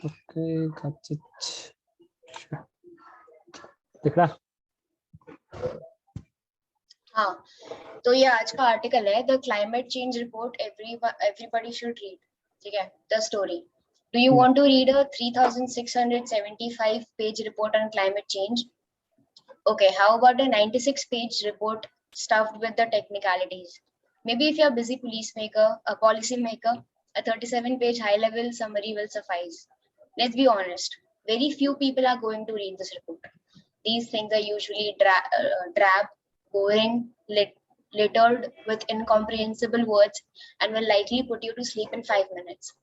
Okay, got it. Sure. दिख रहा? हाँ, तो ये आज का आर्टिकल है, the climate change report everybody should read. ठीक है, the story. Do you want to read a 3,675 page report on climate change? Okay, how about a 96-page report stuffed with the technicalities? Maybe if you're a busy a policy maker, a 37-page high-level summary will suffice. Let's be honest, very few people are going to read this report. These things are usually drab, boring, littered with incomprehensible words, and will likely put you to sleep in 5 minutes.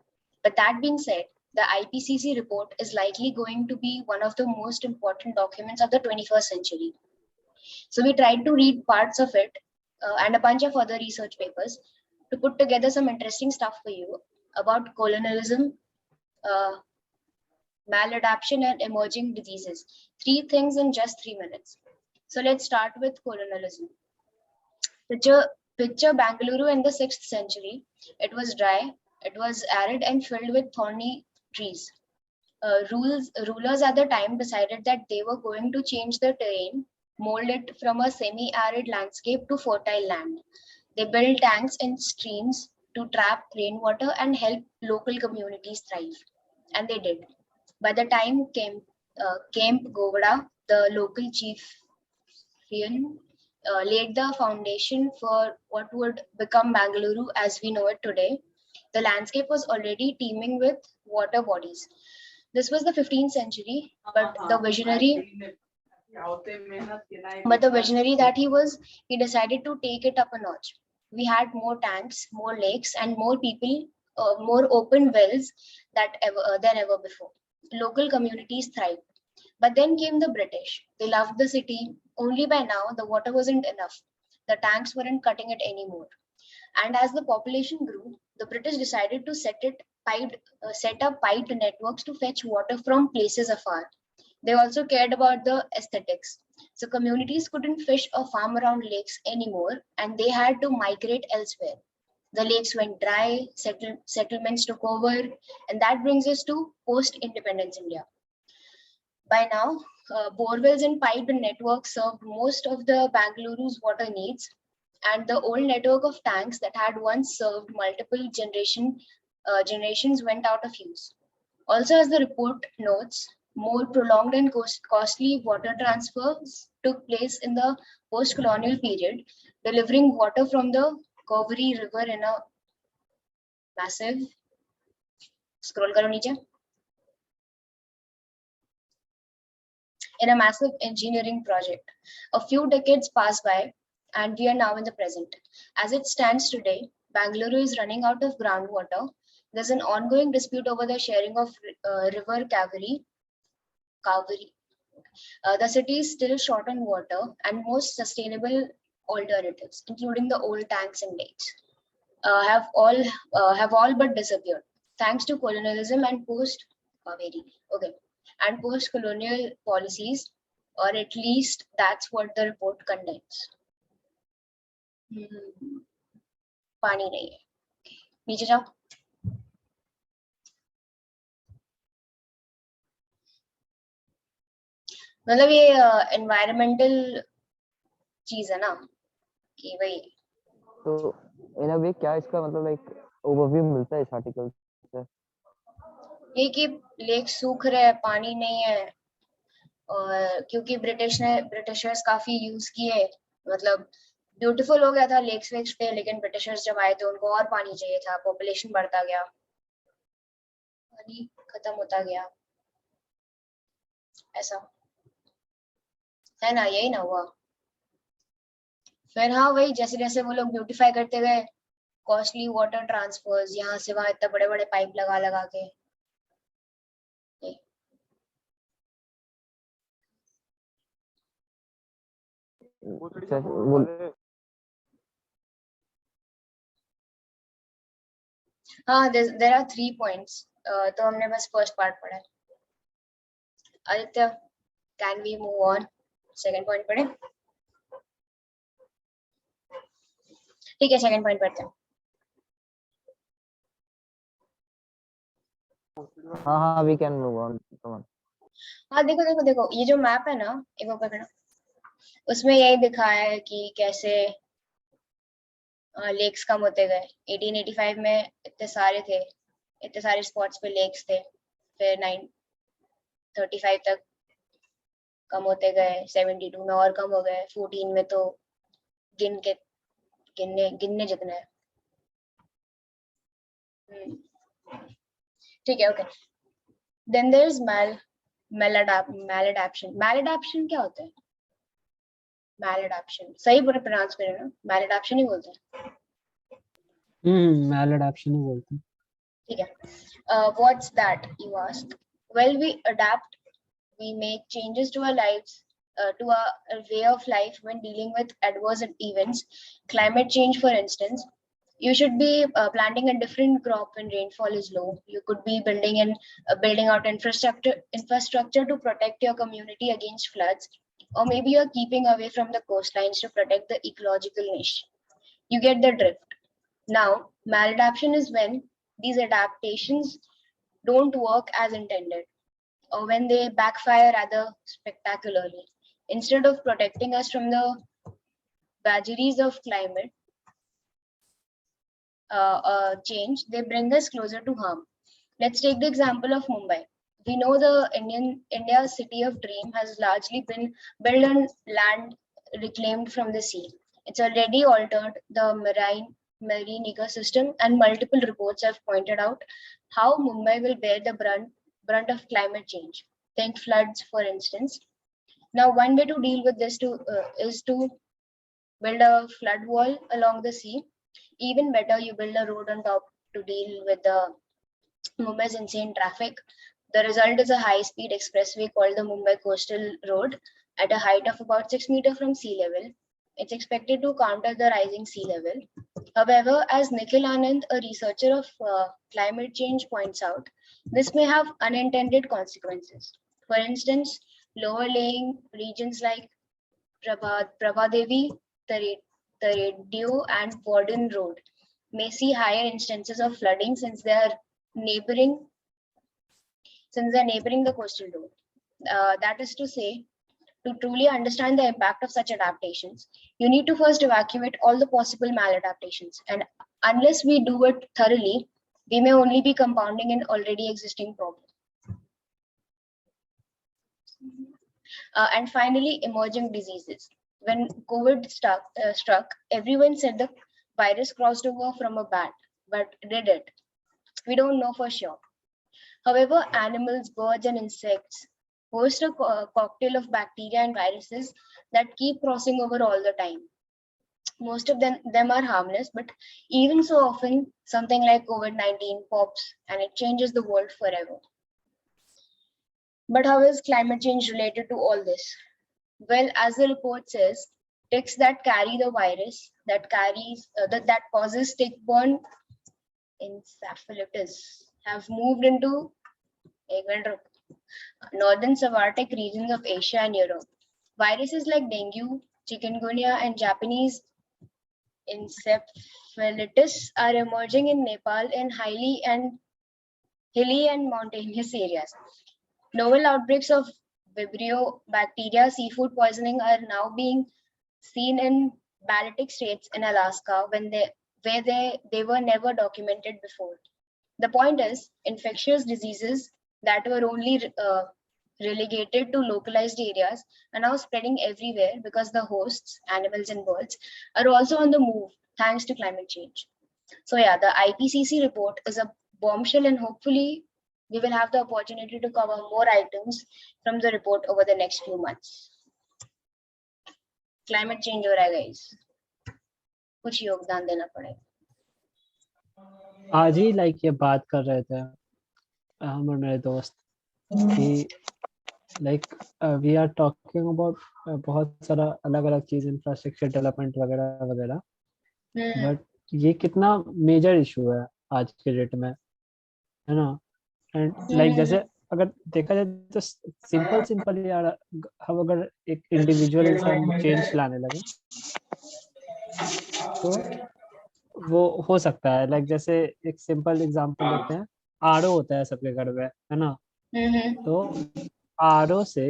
But that being said, the IPCC report is likely going to be one of the most important documents of the 21st century. So we tried to read parts of it and a bunch of other research papers to put together some interesting stuff for you about colonialism, maladaptation, and emerging diseases. 3 things in just 3 minutes. So let's start with colonialism. Picture Bangalore in the 6th century. It was dry, it was arid and filled with thorny trees. Rulers at the time decided that they were going to change the terrain, mold it from a semi-arid landscape to fertile land. They built tanks in streams to trap rainwater and help local communities thrive. And they did. By the time Kemp Govada, the local chieftain, laid the foundation for what would become Bangalore as we know it today, the landscape was already teeming with water bodies. This was the 15th century, but the visionary that he was, he decided to take it up a notch. We had more tanks, more lakes, and more people, more open wells than ever before. Local communities thrived. But then came the British. They loved the city. Only by now, the water wasn't enough. The tanks weren't cutting it anymore. And as the population grew, the British decided to set up piped networks to fetch water from places afar. They also cared about the aesthetics. So communities couldn't fish or farm around lakes anymore, and they had to migrate elsewhere. The lakes went dry, settlements took over, and that brings us to post-independence India. By now, borewells and piped networks served most of the Bangaluru's water needs, and the old network of tanks that had once served multiple generations went out of use. Also, as the report notes, more prolonged and costly water transfers took place in the post-colonial period, delivering water from the Cauvery River in a massive, scroll karo niche, in a massive engineering project. A few decades passed by, and we are now in the present. As it stands today, Bangalore is running out of groundwater. There's an ongoing dispute over the sharing of river Cauvery. The city is still short on water, and most sustainable alternatives, including the old tanks and lakes, have all but disappeared, thanks to colonialism and post-colonial policies, or at least that's what the report condemns. पानी नहीं है, नीचे जाओ. मतलब ये environmental चीज है ना कि भाई, तो इन अ वे क्या इसका मतलब लाइक ओवरव्यू मिलता है इस आर्टिकल से? ये कि लेक सूख रहे हैं, पानी नहीं है, और क्योंकि ब्रिटिशर्स काफी यूज किए, मतलब ब्यूटीफुल हो गया था लेक्स वेक्स पे, लेकिन ब्रिटिशर्स जब आए तो उनको और पानी चाहिए था, पॉपुलेशन बढ़ता गया, पानी खत्म होता गया, ऐसा है ना, यही ना हुआ. फिर हाँ वही, जैसे जैसे वो लोग ब्यूटीफाई करते गए, कॉस्टली वाटर ट्रांसफर्स, यहाँ से वहां इतने बड़े बड़े पाइप लगा के. हाँ, there are 3 points. तो हमने बस फर्स्ट पार्ट पढ़ा है. Aditya, can we move on? Second point पढ़े? ठीक है, सेकंड पॉइंट पढ़ते हैं. हाँ, we can move on. Come on. हाँ देखो देखो देखो, ये जो मैप है ना, एक बार पकड़ना, उसमें यही दिखाया है कि कैसे लेक्स कम होते गए। 1885 में इतने सारे स्पॉट्स पे लेक्स थे, फिर 935 तक कम होते गए, 72 में और कम हो गए, 14 में तो गिनने जितने हैं। ठीक है, okay. Then there is maladaptation। maladaptation क्या होता है? maladaptation सही प्रोनाउंस करें ना, maladaptation ही बोलते हैं। maladaptation ही बोलते हैं। ठीक है, what's that you ask? Well, we adapt, we make changes to our lives, to our way of life when dealing with adverse events. Climate change, for instance, you should be planting a different crop when rainfall is low. You could be building out infrastructure to protect your community against floods, or maybe you're keeping away from the coastlines to protect the ecological niche. You get the drift. Now, maladaptation is when these adaptations don't work as intended, or when they backfire rather spectacularly. Instead of protecting us from the vagaries of climate change, they bring us closer to harm. Let's take the example of Mumbai. We know the India's city of dream has largely been built on land reclaimed from the sea. It's already altered the marine ecosystem, and multiple reports have pointed out how Mumbai will bear the brunt of climate change. Think floods, for instance. Now, one way to deal with this is to build a flood wall along the sea. Even better, you build a road on top to deal with the Mumbai's insane traffic. The result is a high-speed expressway called the Mumbai Coastal Road at a height of about 6 meters from sea level. It's expected to counter the rising sea level. However, as Nikhil Anand, a researcher of climate change, points out, this may have unintended consequences. For instance, lower-lying regions like Prabhadevi, Taredio, and Warden Road may see higher instances of flooding since they're neighboring the coastal road. That is to say, to truly understand the impact of such adaptations, you need to first evacuate all the possible maladaptations. And unless we do it thoroughly, we may only be compounding an already existing problem. And finally, emerging diseases. When COVID struck, everyone said the virus crossed over from a bat, but did it? We don't know for sure. However, animals, birds, and insects host a cocktail of bacteria and viruses that keep crossing over all the time. Most of them are harmless, but even so often, something like COVID-19 pops and it changes the world forever. But how is climate change related to all this? Well, as the report says, ticks that carry the virus that causes tick-borne encephalitis have moved into northern Savartic regions of Asia and Europe. Viruses like dengue, chikungunya, and Japanese encephalitis are emerging in Nepal in hilly and mountainous areas. Novel outbreaks of Vibrio bacteria seafood poisoning are now being seen in Baltic states in Alaska where they were never documented before. The point is, infectious diseases that were only relegated to localized areas are now spreading everywhere because the hosts, animals and birds, are also on the move thanks to climate change. So yeah, the IPCC report is a bombshell, and hopefully we will have the opportunity to cover more items from the report over the next few months. Climate change हो रहा है guys, कुछ योगदान देना पड़ेगा। आज ही ये बात कर रहे थे हम और मेरे दोस्त कि वी आर टॉकिंग अबाउट बहुत सारा अलग अलग चीज, इंफ्रास्ट्रक्चर डेवलपमेंट वगैरह वगैरह, बट ये कितना मेजर इशू है आज के डेट में, है ना। एंड जैसे अगर देखा जाए तो सिंपल यार, हम अगर एक इंडिविजुअल इंसान चेंज लाने लगे तो वो हो सकता है। जैसे एक सिंपल एग्जांपल लेते हैं, आरओ होता है सबके घर में, है ना। तो आरओ से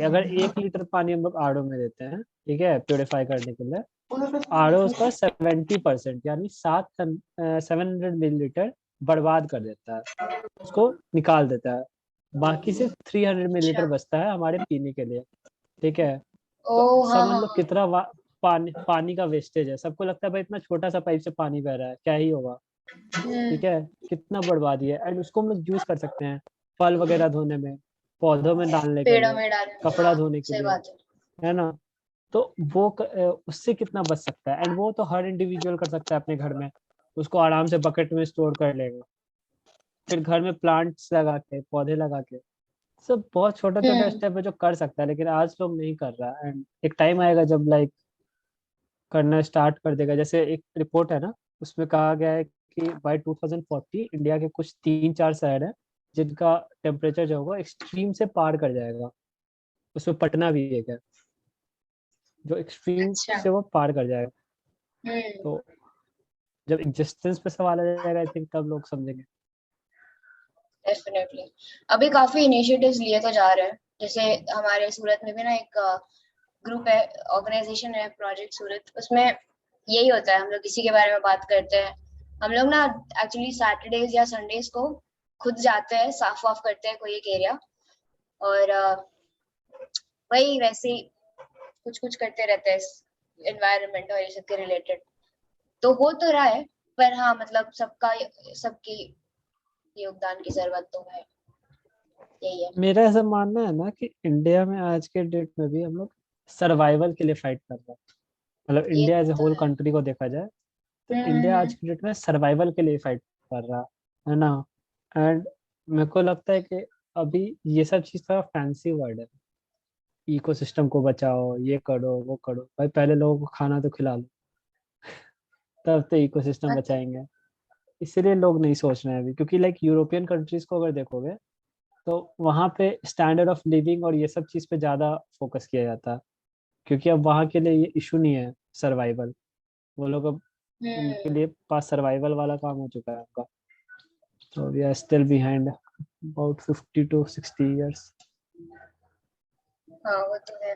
अगर 1 लीटर पानी हम लोग आरओ में देते हैं, ठीक है, प्योरीफाई करने के लिए, आरओ उसका 70% यानी 700 मिलीलीटर बर्बाद कर देता है, उसको निकाल देता है। बाकी से 300 मिलीलीटर अच्छा। बचता है हमारे पीने के लिए, ठीक है। ओ तो हाँ समझ हाँ लो हाँ। कितना पानी का वेस्टेज है। सबको लगता है भाई इतना छोटा सा पाइप से पानी बह रहा है, क्या ही होगा, ठीक है। कितना बर्बादी है, एंड उसको हम लोग यूज कर सकते हैं फल वगैरह धोने में, पौधों में डालने के पेड़ों लिए, में डालने में, कपड़ा हाँ धोने के सही लिए, बात है। है ना। तो वो उससे कितना बच सकता है, एंड वो तो हर इंडिविजुअल कर सकता है अपने घर में। उसको आराम से बकेट में स्टोर कर लेगा, फिर घर में प्लांट्स लगा के, पौधे लगा के। सब बहुत छोटा छोटा हम्म। स्टेप है जो कर सकता है, लेकिन आज लोग नहीं कर रहा। एंड एक टाइम आएगा जब लाइक करना स्टार्ट कर देगा। जैसे एक रिपोर्ट है ना, उसमें कहा गया है कि बाय 2040 इंडिया के कुछ 3-4 शहर हैं जिनका टेम्परेचर जो होगा एक्सट्रीम से पार कर जाएगा। उसमें पटना भी एक है, जो एक्सट्रीम अच्छा। से वो पार कर जाएगा। हम्म। तो जब एग्जिस्टेंस पे सवाल आ जाएगा, आई थिंक तब लोग समझेंगे। डेफिनेटली। अभी काफी इनिशिएटिव्स लिए तो जा रहे हैं, जैसे हमारे सूरत में भी ना एक ग्रुप है, ऑर्गेनाइजेशन है प्रोजेक्ट सूरत, उसमें यही होता है, हम लोग इसी के बारे में बात करते हैं। हम लोग ना एक्चुअली सैटरडेज या संडेज को खुद जाते हैं, साफ वाफ करते हैं कोई एक एरिया, और वही वैसे ही कुछ कुछ करते रहते हैं एनवायरनमेंट और ये सब के रिलेटेड। तो हो तो रहा है, पर हाँ मतलब सबका, सबकी योगदान की जरूरत तो है, यही है। मेरा ऐसा मानना है ना कि इंडिया में आज के डेट में भी हम लोग सर्वाइवल के लिए फाइट कर रहे हैं। मतलब ये इंडिया एज ए तो होल है। कंट्री को देखा जाए, तो इंडिया आज की डेट में सर्वाइवल के लिए फाइट कर रहा है ना। एंड मेरे को लगता है कि अभी ये सब चीज थोड़ा फैंसी वर्ड है, इकोसिस्टम को बचाओ, ये करो वो करो। भाई पहले लोगों को खाना तो खिला लो, तब तो इकोसिस्टम मत- बचाएंगे। इसलिए लोग नहीं सोच रहे हैं अभी, क्योंकि लाइक यूरोपियन कंट्रीज को अगर देखोगे तो वहाँ पे स्टैंडर्ड ऑफ लिविंग और ये सब चीज़ पे ज़्यादा फोकस किया जाता है, क्योंकि अब वहाँ के लिए ये इशू नहीं है सर्वाइवल। वो लोग अब, उनके हम्म। लिए पास सर्वाइवल वाला काम हो चुका है उनका। तो we are still behind about 50 to 60 years। हाँ वो तो है।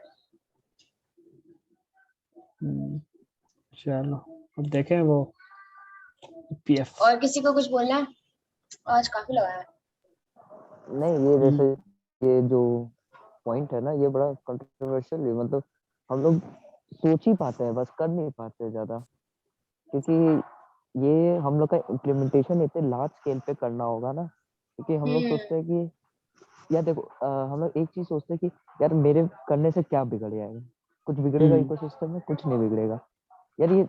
चलो अब देखें वो पीएफ। और किसी को कुछ बोलना है? आज काफी लगा है। नहीं, ये जैसे ये जो पॉइंट है ना, ये बड़ा कंट्रोवर्शियल है। मतलब हम लोग सोच ही पाते हैं, बस कर नहीं पाते ज्यादा, क्योंकि ये हम लोग का इम्प्लीमेंटेशन इतने लार्ज स्केल पे करना होगा ना। क्योंकि हम लोग हम्म। सोचते हैं कि यार देखो, हम लोग एक चीज सोचते हैं कि यार मेरे करने से क्या बिगड़ जाएगा। कुछ बिगड़ेगा हम्म इकोसिस्टम में? कुछ नहीं बिगड़ेगा यार। ये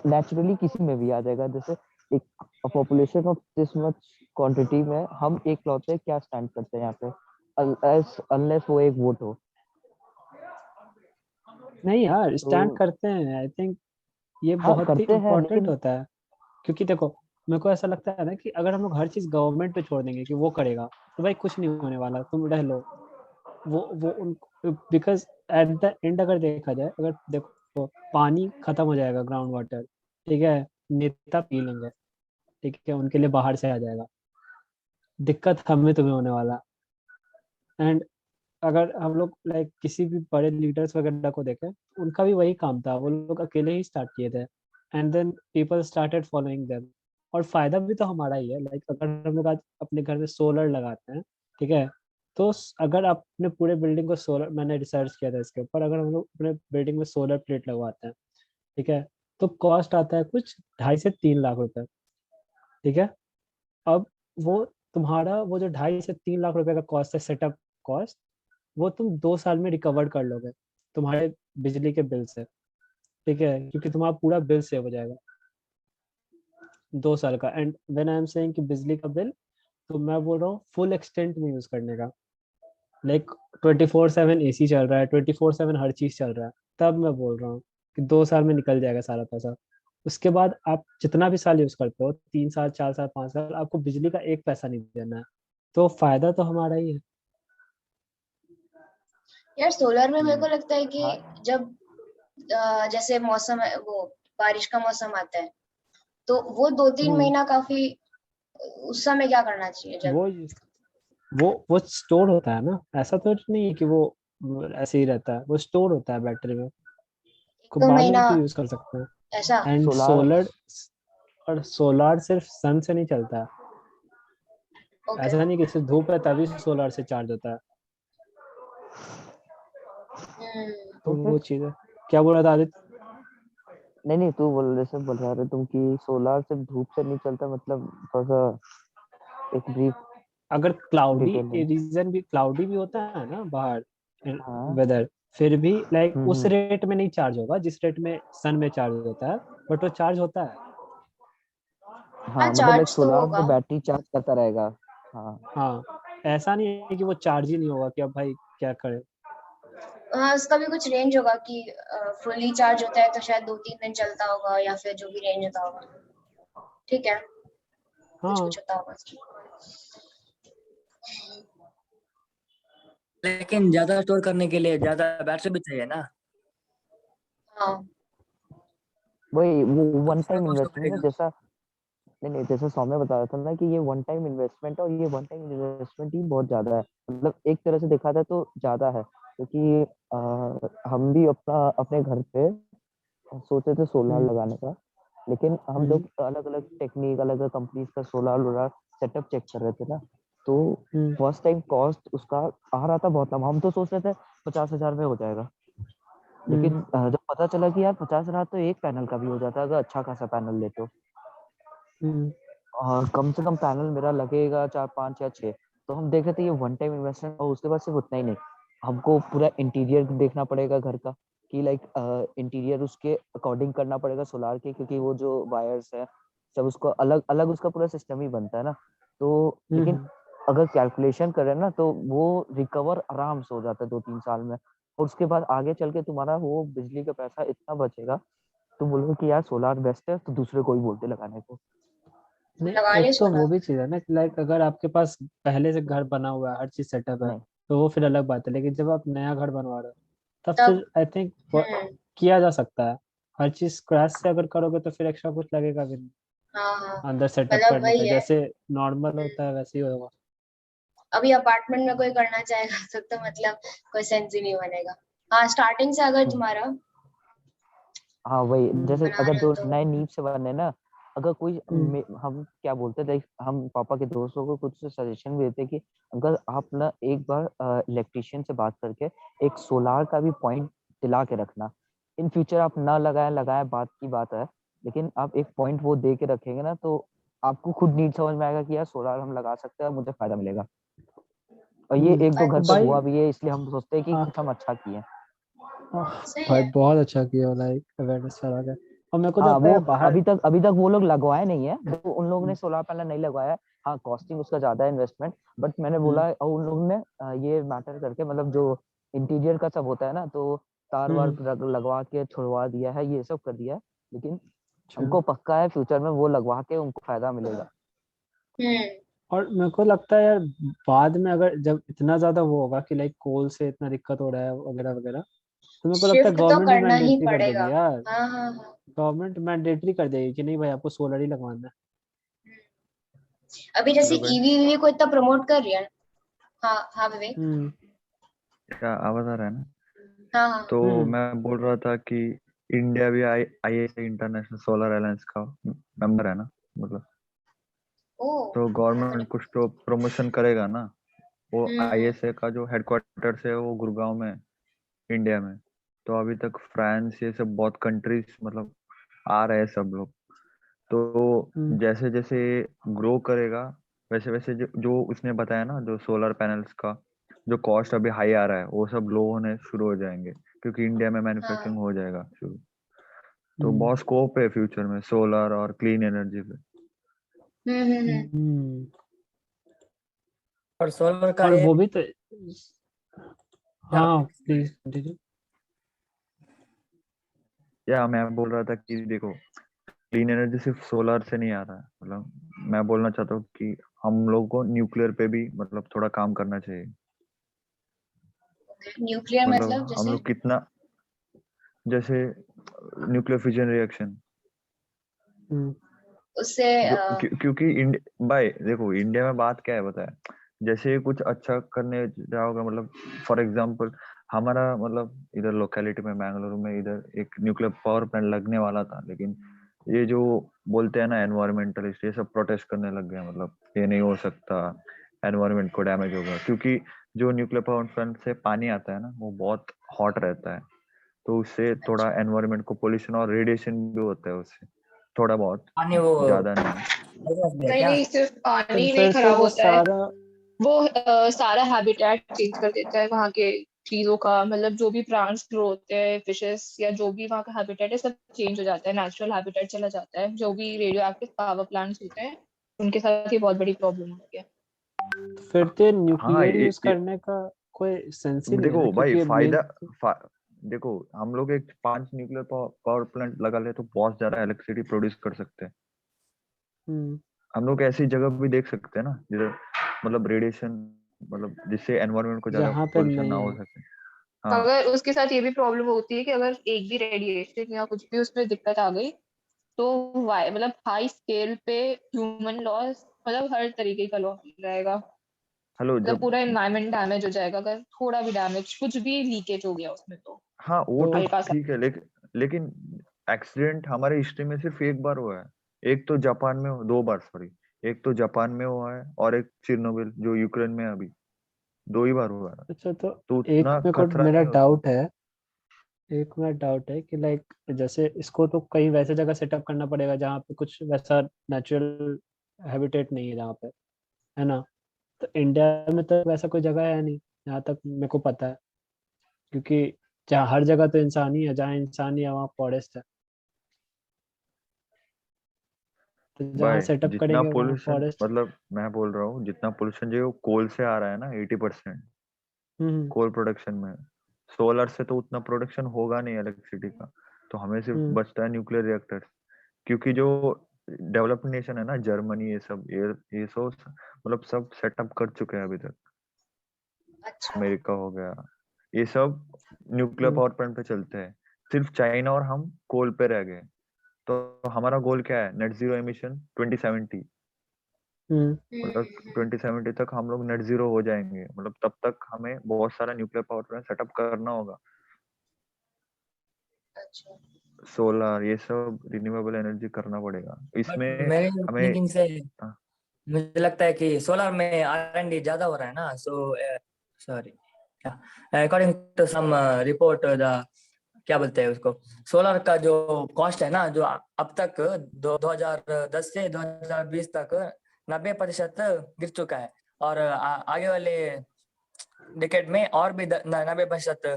नेचुरली किसी में भी आ जाएगा। जैसे एक population of this much quantity में हम एक लौते क्या स्टैंड करते हैं यहाँ पे, अनलेस वो एक वोट हो। नहीं यार, तो स्टैंड करते हैं आई थिंक। ये हाँ बहुत ही करते हैं, इम्पोर्टेंट लेकिन होता है, क्योंकि देखो मेरे को ऐसा लगता है ना कि अगर हम लोग हर चीज गवर्नमेंट पे छोड़ देंगे कि वो करेगा, तो भाई कुछ नहीं होने वाला, तुम रह लो। वो उन, बिकॉज एट द एंड अगर देखा जाए, अगर देखो पानी खत्म हो जाएगा, ग्राउंड वाटर, ठीक है, नेता पी लेंगे, ठीक है, उनके लिए बाहर से आ जाएगा। दिक्कत हमें तुम्हें होने वाला। एंड अगर हम लोग लाइक किसी भी बड़े लीडर्स वगैरह को देखें, उनका भी वही काम था, वो लोग अकेले ही स्टार्ट किए थे, and then people started following them. और फायदा भी तो हमारा ही है। लाइक अगर हम लोग आज अपने घर में सोलर लगाते हैं, ठीक है, तो अगर आप अपने पूरे बिल्डिंग को सोलर, मैंने रिसर्च किया था इसके ऊपर, अगर हम लोग अपने बिल्डिंग में सोलर प्लेट लगवाते हैं, ठीक है, तो कॉस्ट आता है कुछ 2.5 से 3 लाख रुपए, ठीक है। अब वो तुम्हारा वो जो 2.5 से 3 लाख रुपए का कॉस्ट है, सेटअप कॉस्ट, वो तुम 2 साल में रिकवर कर लोगे तुम्हारे बिजली के बिल से, ठीक है, क्योंकि तुम्हारा पूरा बिल सेव हो जाएगा 2 साल का। And when I am saying कि बिजली का बिल, तो मैं बोल रहा हूँ फुल एक्सटेंट में यूज करने का। लाइक 24/7 एसी चल रहा है, 24/7 हर चीज चल रहा है, तब मैं बोल रहा हूँ कि 2 साल में निकल जाएगा सारा पैसा। उसके बाद आप जितना भी साल यूज करते हो, 3 साल 4 साल 5 साल, आपको बिजली का एक पैसा नहीं देना है। तो फायदा तो हमारा ही है। यार सोलर में मेरे को हम्म, लगता है कि हाँ। जब जैसे मौसम है, वो बारिश का मौसम आता है, तो वो 2-3 हम्म, महीना काफी उस समय क्या करना चाहिए जब? वो स्टोर होता है ना, ऐसा तो नहीं है कि वो ऐसे ही रहता है, वो स्टोर होता है बैटरी में, को 1-2 बाद में महीना भी यूज कर सकते हैं। ऐसा? एंड सोलार सोलार सिर्फ सन से नहीं चलता है, ओके। ऐसा नहीं कि सिर्फ धूप है तभी सोलार से चार्ज होता है। तो तो वो फिर चीज है। क्या बोल रहा था आदित्य? नहीं तू जैसे बता रहे तुम कि सोलार सिर्फ धूप से नहीं चलता, मतलब थोड़ा सा एक ब्रीफ अगर क्लाउडी डिटेल में। रीजन भी, क्लाउडी भी होता है ना बाहर हाँ वेदर, फिर भी लाइक उस हम्म। रेट में नहीं चार्ज होगा जिस रेट में सन में चार्ज होता है, बट वो चार्ज होता है। हाँ, हाँ मतलब एक चार्ज तो सोलार होगा। तो बैटरी चार्ज करता रहेगा। हाँ हाँ, ऐसा नहीं है कि वो चार्ज ही नहीं होगा कि अब भाई क्या करे। हाँ, उसका भी कुछ रेंज होगा कि फुली चार्ज होता है तो शायद 2-3 दिन चलता होगा, या फिर जो भी रेंज होता होगा। ठीक है, कुछ हाँ, कुछ होता होगा उसकी। लेकिन ज्यादा स्टोर करने के लिए ज्यादा बैटरी भी चाहिए ना। हाँ। वही वो वन उसका टाइम कॉस्ट इन्वेस्टमेंट है, बढ़ेगा। जैसा नहीं जैसे सौम्य बता रहा था ना कि ये वन टाइम इन्वेस्टमेंट है, और ये वन टाइम इन्वेस्टमेंट ही बहुत ज्यादा है। मतलब एक तरह से देखा जाए तो ज्यादा है, क्योंकि हम भी अपने घर पे सोचे थे सोलार हम्म, लगाने का, लेकिन हम हम्म, जब अलग अलग टेक्निक अलग अलग कंपनीज का सोलार वोलार सेटअप चेक कर रहे थे ना, तो हम्म, फर्स्ट टाइम कॉस्ट उसका आ रहा था बहुत कम। हम तो सोच रहे थे 50,000 में हो जाएगा, हम्म, लेकिन जब पता चला कि यार 50,000 तो एक पैनल का भी हो जाता है अगर अच्छा खासा पैनल ले तो। हम्म, और कम से कम पैनल मेरा लगेगा 4 5 या 6। तो हम देख रहे थे ये वन टाइम इन्वेस्टमेंट, और उसके बाद सिर्फ उतना ही नहीं, हमको पूरा इंटीरियर देखना पड़ेगा घर का, कि लाइक इंटीरियर उसके अकॉर्डिंग करना पड़ेगा सोलार के, क्योंकि वो जो वायर्स है सब उसको अलग अलग उसका पूरा सिस्टम ही बनता है ना। तो लेकिन हम्म, अगर कैलकुलेशन करें ना तो वो रिकवर आराम से हो जाता है 2 3 साल में, और उसके बाद आगे चल के तुम्हारा वो बिजली का पैसा इतना बचेगा, तुम बोलोगे कि यार सोलार बेस्ट है, तो दूसरे को ही बोलते लगाने को। नहीं, लगा एक ले तो वो सोलर। भी चीज है ना कि लाइक अगर आपके पास पहले से घर बना हुआ है, हर चीज सेटअप है, नहीं तो वो फिर अलग बात है। लेकिन जब आप नया घर बनवा रहे हो तब तब फिर आई थिंक हम्म। किया जा सकता है। हर चीज स्क्रैच से अगर करोगे तो फिर एक्स्ट्रा कुछ लगेगा भी नहीं हाँ हाँ, अंदर सेटअप मतलब करने का, वही है। जैसे नॉर्मल होता है वैसे ही होगा। अभी अपार्टमेंट में कोई करना चाहेगा तो मतलब कोई सेंस ही नहीं बनेगा। हाँ, स्टार्टिंग से अगर हम्म। तुम्हारा हाँ वही, जैसे बना अगर रहे हो दो तो नए नींव से बने ना, अगर कोई हम्म, हम क्या बोलते थे, हम पापा के दोस्तों को कुछ सजेशन भी देते कि अगर आप ना एक बार इलेक्ट्रिशियन से बात करके एक सोलार का भी पॉइंट दिला के रखना, इन फ्यूचर आप ना लगाए लगाए बात की बात है, लेकिन आप एक पॉइंट वो दे के रखेंगे ना, तो आपको खुद नीड समझ में आएगा कि यार सोलार हम लगा सकते हैं और मुझे फायदा मिलेगा। और ये एक दो घर तो पे भाई हुआ भी है, इसलिए हम सोचते हैं कि हाँ, कुछ हम अच्छा किए। सही भाई है। बहुत अच्छा किया लाइक अवेयरनेस फैला के। और मेरे को तो हाँ लगता वो है बाहर अभी तक वो लोग लगवाए नहीं है, तो उन लोगों ने हम्म, सोलर पैनल नहीं लगवाया है। हाँ कॉस्टिंग उसका ज्यादा है इन्वेस्टमेंट, बट मैंने हम्म, बोला है, और उन लोगों ने ये मैटर करके मतलब जो इंटीरियर का सब होता है ना, तो तार वार हम्म, लगवा के छुड़वा दिया है, ये सब कर दिया है। लेकिन अच्छा। हमको पक्का है फ्यूचर में वो लगवा के उनको फायदा मिलेगा। हम्म। और मेरे को लगता है यार बाद में अगर जब इतना ज्यादा वो होगा कि लाइक कोल से इतना दिक्कत हो रहा है वगैरह वगैरह, तो मेरे को लगता है शिफ्ट तो गवर्नमेंट भी करना ही मैंडेटरी कर पड़ेगा। देगी यार। हाँ हाँ हाँ। गवर्नमेंट मैंडेटरी कर देगी कि नहीं भाई आपको सोलर ही लगवाना है। अभी जैसे हेलो गाइस, ईवी को इतना प्रमोट कर रही है। हाँ हाँ विवेक। हम्म, क्या आवाज आ रहा है ना? हाँ हाँ तो हम्म, मैं बोल रहा था कि इंडिया भी ISA इंटरनेशनल सोलर अलायंस का मेंबर है ना, मतलब ओ। तो गवर्नमेंट कुछ तो प्रमोशन करेगा ना। वो हम्म। ISA का जो हेडक्वार्टर है वो गुड़गांव में, इंडिया में। तो अभी तक फ्रांस ये सब बहुत कंट्रीज मतलब आ रहे हैं सब लोग। तो हम्म, जैसे जैसे ग्रो करेगा वैसे वैसे जो उसने बताया ना, जो सोलर पैनल्स का जो कॉस्ट अभी हाई आ रहा है वो सब लो होने शुरू हो जाएंगे, क्योंकि इंडिया में हाँ। मैन्युफैक्चरिंग हो जाएगा शुरू। तो हम्म, बहुत स्कोप है फ्यूचर में सोलर और क्लीन एनर्जी पे। हम्म। हम्म। और सोलर का और ये वो भी तो, क्या हाँ प्लीज कंटिन्यू। या मैं बोल रहा था कि देखो, क्लीन एनर्जी सिर्फ सोलर से नहीं आ रहा है, मतलब मैं बोलना चाहता हूँ कि हम लोग को न्यूक्लियर पे भी मतलब थोड़ा काम करना चाहिए। न्यूक्लियर मतलब मतलब हम जैसे? लोग कितना, जैसे न्यूक्लियर फिजन रिएक्शन, हम्म, उससे क्योंकि भाई देखो इंडिया में बात क्या है पता है, जैसे कुछ अच्छा करने जाओगे मतलब फॉर एग्जांपल हमारा मतलब इधर लोकेलिटी में बैंगलोर में इधर एक न्यूक्लियर पावर प्लांट लगने वाला था, लेकिन ये जो बोलते हैं ना एनवायरमेंटलिस्ट, ये सब प्रोटेस्ट करने लग गए, मतलब ये नहीं हो सकता, एनवायरमेंट को डैमेज होगा, क्योंकि जो न्यूक्लियर पावर प्लांट से पानी आता है ना वो बहुत हॉट रहता है, तो उससे थोड़ा एनवायरमेंट को पोल्यूशन और रेडिएशन भी होता है उससे थोड़ा बहुत, पानी वो ज्यादा नहीं। नहीं क्या नहीं, सिर्फ पानी नहीं फिर से खराब वो होता है, सारा वो सारा हैबिटेट चेंज कर देता है वहाँ के चीजों का, मतलब जो भी प्लांट्स ग्रो होते हैं, फिशेस या जो भी वहाँ का हैबिटेट है सब चेंज हो जाता है, नेचुरल हैबिटेट चला जाता है। जो भी रेडियो एक्टिव पावर प्लांट्स होते हैं उनके साथ ये बहुत बड़ी प्रॉब्लम होती है। फिर तो हाँ न्यूक्लियर यूज करने का कोई सेंस ही नहीं है ना, देखो भाई क्योंकि मेन देखो हम लोग एक 5 न्यूक्लियर पावर प्लांट लगा ले तो बहुत ज्यादा इलेक्ट्रिसिटी प्रोड्यूस कर सकते हैं। हम लोग ऐसी जगह भी देख सकते हैं ना जिधर मतलब रेडिएशन मतलब जिससे एनवायरनमेंट को ज्यादा जहाँ पे पोल्यूशन ना नहीं हो है। सके। हाँ अगर उसके साथ ये भी प्रॉब्लम होती है कि अगर एक भी रेडिएशन या कुछ भी उसमें दिक्कत आ गई तो मतलब हाई स्केल पे ह्यूमन लॉस, मतलब हर तरीके का लॉस रहेगा, हेलो मतलब जब पूरा एनवायरनमेंट डैमेज हो जाएगा अगर थोड़ा भी डैमेज, कुछ भी लीकेज हो गया उसमें तो हाँ वो तो हल्का सा। ठीक है, लेकिन एक्सीडेंट हमारे हिस्ट्री में सिर्फ एक बार हुआ है, एक तो जापान में 2 बार सॉरी, एक तो जापान में हुआ है और एक चिरनोबिल जो यूक्रेन में है अभी, 2 ही बार हुआ है, अच्छा, तो तो एक उतना मेरे को खतरा मेरा नहीं है उसमें। डाउट है, एक मेरा डाउट है कि लाइक जैसे इसको तो कहीं वैसे जगह सेटअप करना पड़ेगा जहाँ पे कुछ वैसा नेचुरल हैबिटेट नहीं है जहाँ पे, है ना? तो इंडिया में तो वैसा कोई जगह है नहीं जहाँ तक मेरे को पता है, क्योंकि जहाँ हर जगह तो इंसान ही है, जहाँ इंसान ही है वहाँ फॉरेस्ट है, तो जहाँ भाई सेटअप जितना करेंगे वहाँ पोल्यूशन फॉरेस्ट। मतलब मैं बोल रहा हूँ जितना पोल्यूशन जो कोल से आ रहा है ना 80% हम्म कोल प्रोडक्शन में, सोलर से तो उतना प्रोडक्शन होगा नहीं इलेक्ट्रिसिटी का, तो हमें सिर्फ हम्म बचता है न्यूक्लियर रिएक्टर, क्योंकि जो डेवलप्ड नेशन है ना जर्मनी ये सब मतलब सब सेटअप कर चुके हैं अभी तक, अच्छा अमेरिका हो गया, ये सब न्यूक्लियर हम्म पावर प्लांट पे चलते हैं, सिर्फ चाइना और हम कोल पे रह गए, तो हमारा गोल क्या है नेट जीरो एमिशन 2070, हम्म मतलब 2070 तक हम लोग नेट जीरो हो जाएंगे, मतलब तब तक हमें बहुत सारा न्यूक्लियर पावर प्लांट सेटअप करना होगा, अच्छा। सोलर ये सब रिन्यूएबल एनर्जी करना पड़ेगा बट इसमें मेरे हमें। थिंकिंग से हाँ, मुझे लगता है कि सोलर में R&D ज्यादा हो रहा है ना, so sorry according to some report the क्या बोलते हैं उसको, सोलर का जो कॉस्ट है ना, जो अब तक 2010 से 2020 तक 90% गिर चुका है, और आगे वाले डिकेड में और भी 90%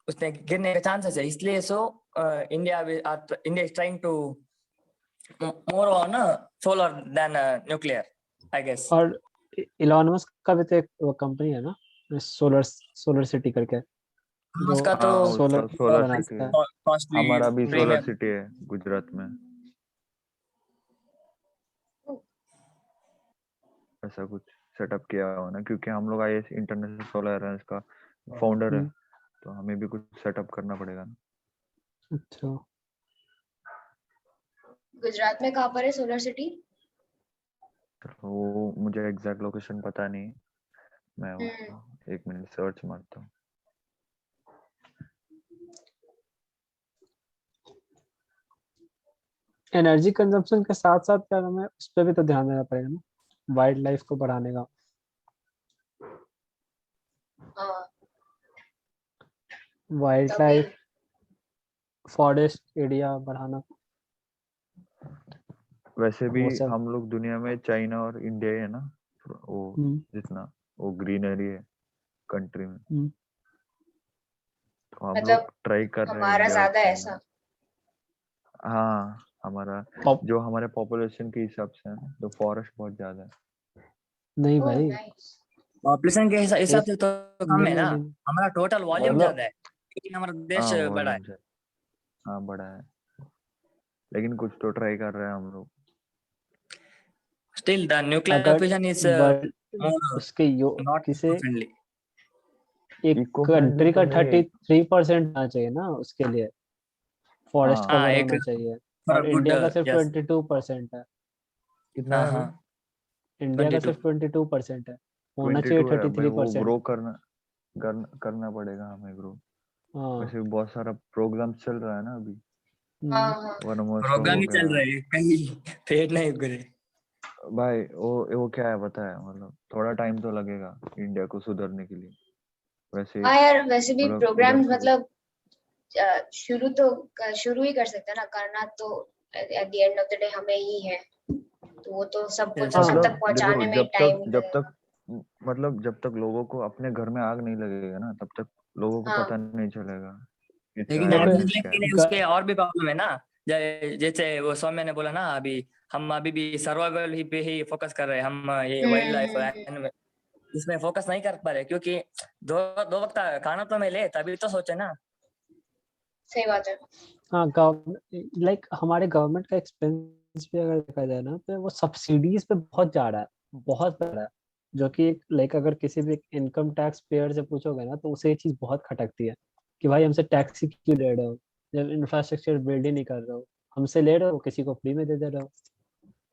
उसने गिरने के चांसेस है, इसलिए so India India is trying to more on solar than nuclear I guess. और इलॉन मस्क का भी तो एक कंपनी है ना, सोलर सोलर सिटी करके, जो उसका तो हाँ सोलर उसका सोलर सिटी बनाता है, है। कॉस्टली हमारा भी फ्री में। सोलर सिटी है गुजरात में, ऐसा कुछ सेटअप किया हो ना, क्योंकि हम लोग आईएस इंटरनेशनल सोलर अलायंस का फाउंडर है, हम्म, तो हमें भी कुछ सेटअप करना पड़ेगा ना। अच्छा। गुजरात में कहाँ पर है सोलर सिटी? तो मुझे एग्जैक्ट लोकेशन पता नहीं, मैं हम्म 1 मिनट सर्च मारता हूँ। एनर्जी कंजम्पशन के साथ साथ क्या हमें उस पर भी तो ध्यान देना पड़ेगा ना, वाइल्ड लाइफ को बढ़ाने का, हाँ वाइल्ड तभी। लाइफ फॉरेस्ट एरिया बढ़ाना, वैसे भी वो सब। हम लोग दुनिया में चाइना और इंडिया ही है ना, वो हम्म जितना वो ग्रीनरी है कंट्री में, हम्म तो हम मतलब लोग ट्राई कर रहे हैं हमारा इंडिया और ज्यादा है चाइना। ऐसा? हाँ हमारा पॉप जो हमारे पॉपुलेशन के हिसाब से है ना, तो फॉरेस्ट बहुत ज्यादा है। नहीं ओह भाई, नाइस। पॉपुलेशन के हिसाब एक से तो कम है नहीं ना, नहीं हमारा टोटल वॉल्यूम मतलब ज्यादा है क्योंकि हमारा देश हाँ बड़ा है। वॉल्यूम से हाँ बड़ा है, लेकिन कुछ तो ट्राई कर रहे हैं हम लोग। स्टिल द न्यूक्लियर अगर फ्यूजन इज वर्ल्ड मोर उसके नॉट किसे फ्रेंडली। एक इको फ्रेंडली कंट्री तो का नहीं है। 33% आना चाहिए ना उसके लिए, फॉरेस्ट हाँ हाँ कवर एक होना चाहिए। for और a good इंडिया का सिर्फ yes 22% है। कितना हाँ है अभी? हाँ इंडिया का 22 सिर्फ 22% है, होना चाहिए 22 है भाई, वो 33%। ग्रो करना पड़ेगा हमें ग्रो। हाँ वैसे भी बहुत सारा प्रोग्राम चल रहा है ना अभी, हाँ हम्म, हाँ वन महोत्सव प्रोग्राम हो ही चल गया। रहे हैं कहीं पेड़ नहीं उग रहे। भाई वो क्या है पता है, मतलब थोड़ा टाइम तो लगेगा इंडिया को सुधरने के लिए। वैसे हाँ यार, वैसे भी मतलब प्रोग्राम इधर से मतलब शुरू ही कर सकते हैं ना, करना तो at the end of the day हमें ही है, तो वो तो सब Yes, कुछ हाँ सब तक मतलब देखो पहुंचाने में टाइम लगेगा। जब तक लोगों को अपने घर में आग नहीं लगेगा ना, तब तक लोगों को हाँ पता नहीं चलेगा कि लेकिन क्या देखो है लगने क्या के है। लिए उसके और भी प्रॉब्लम है ना। जैसे वो सौम्य ने बोला ना, अभी हम अभी भी सर्वाइवल ही पे ही फोकस कर रहे हैं। हम ये वाइल्ड हम्म। लाइफ इसमें फोकस नहीं कर पा रहे, क्योंकि दो दो वक्त खाना तो मिले तभी तो सोचे ना। सही बात है। हाँ गवर्नमेंट लाइक हमारे गवर्नमेंट का एक्सपेंस भी अगर देखा जाए ना, तो वो सब्सिडीज पे बहुत जा रहा है, बहुत बड़ा है। जो कि लाइक अगर किसी भी इनकम टैक्स पेयर से पूछोगे ना, तो उसे ये चीज बहुत खटकती है कि भाई हमसे टैक्स ही क्यों ले रहे हो, जब इंफ्रास्ट्रक्चर बिल्ड ही नहीं कर रहे हो, हमसे ले रहे हो, किसी को फ्री में दे दे रहे हो।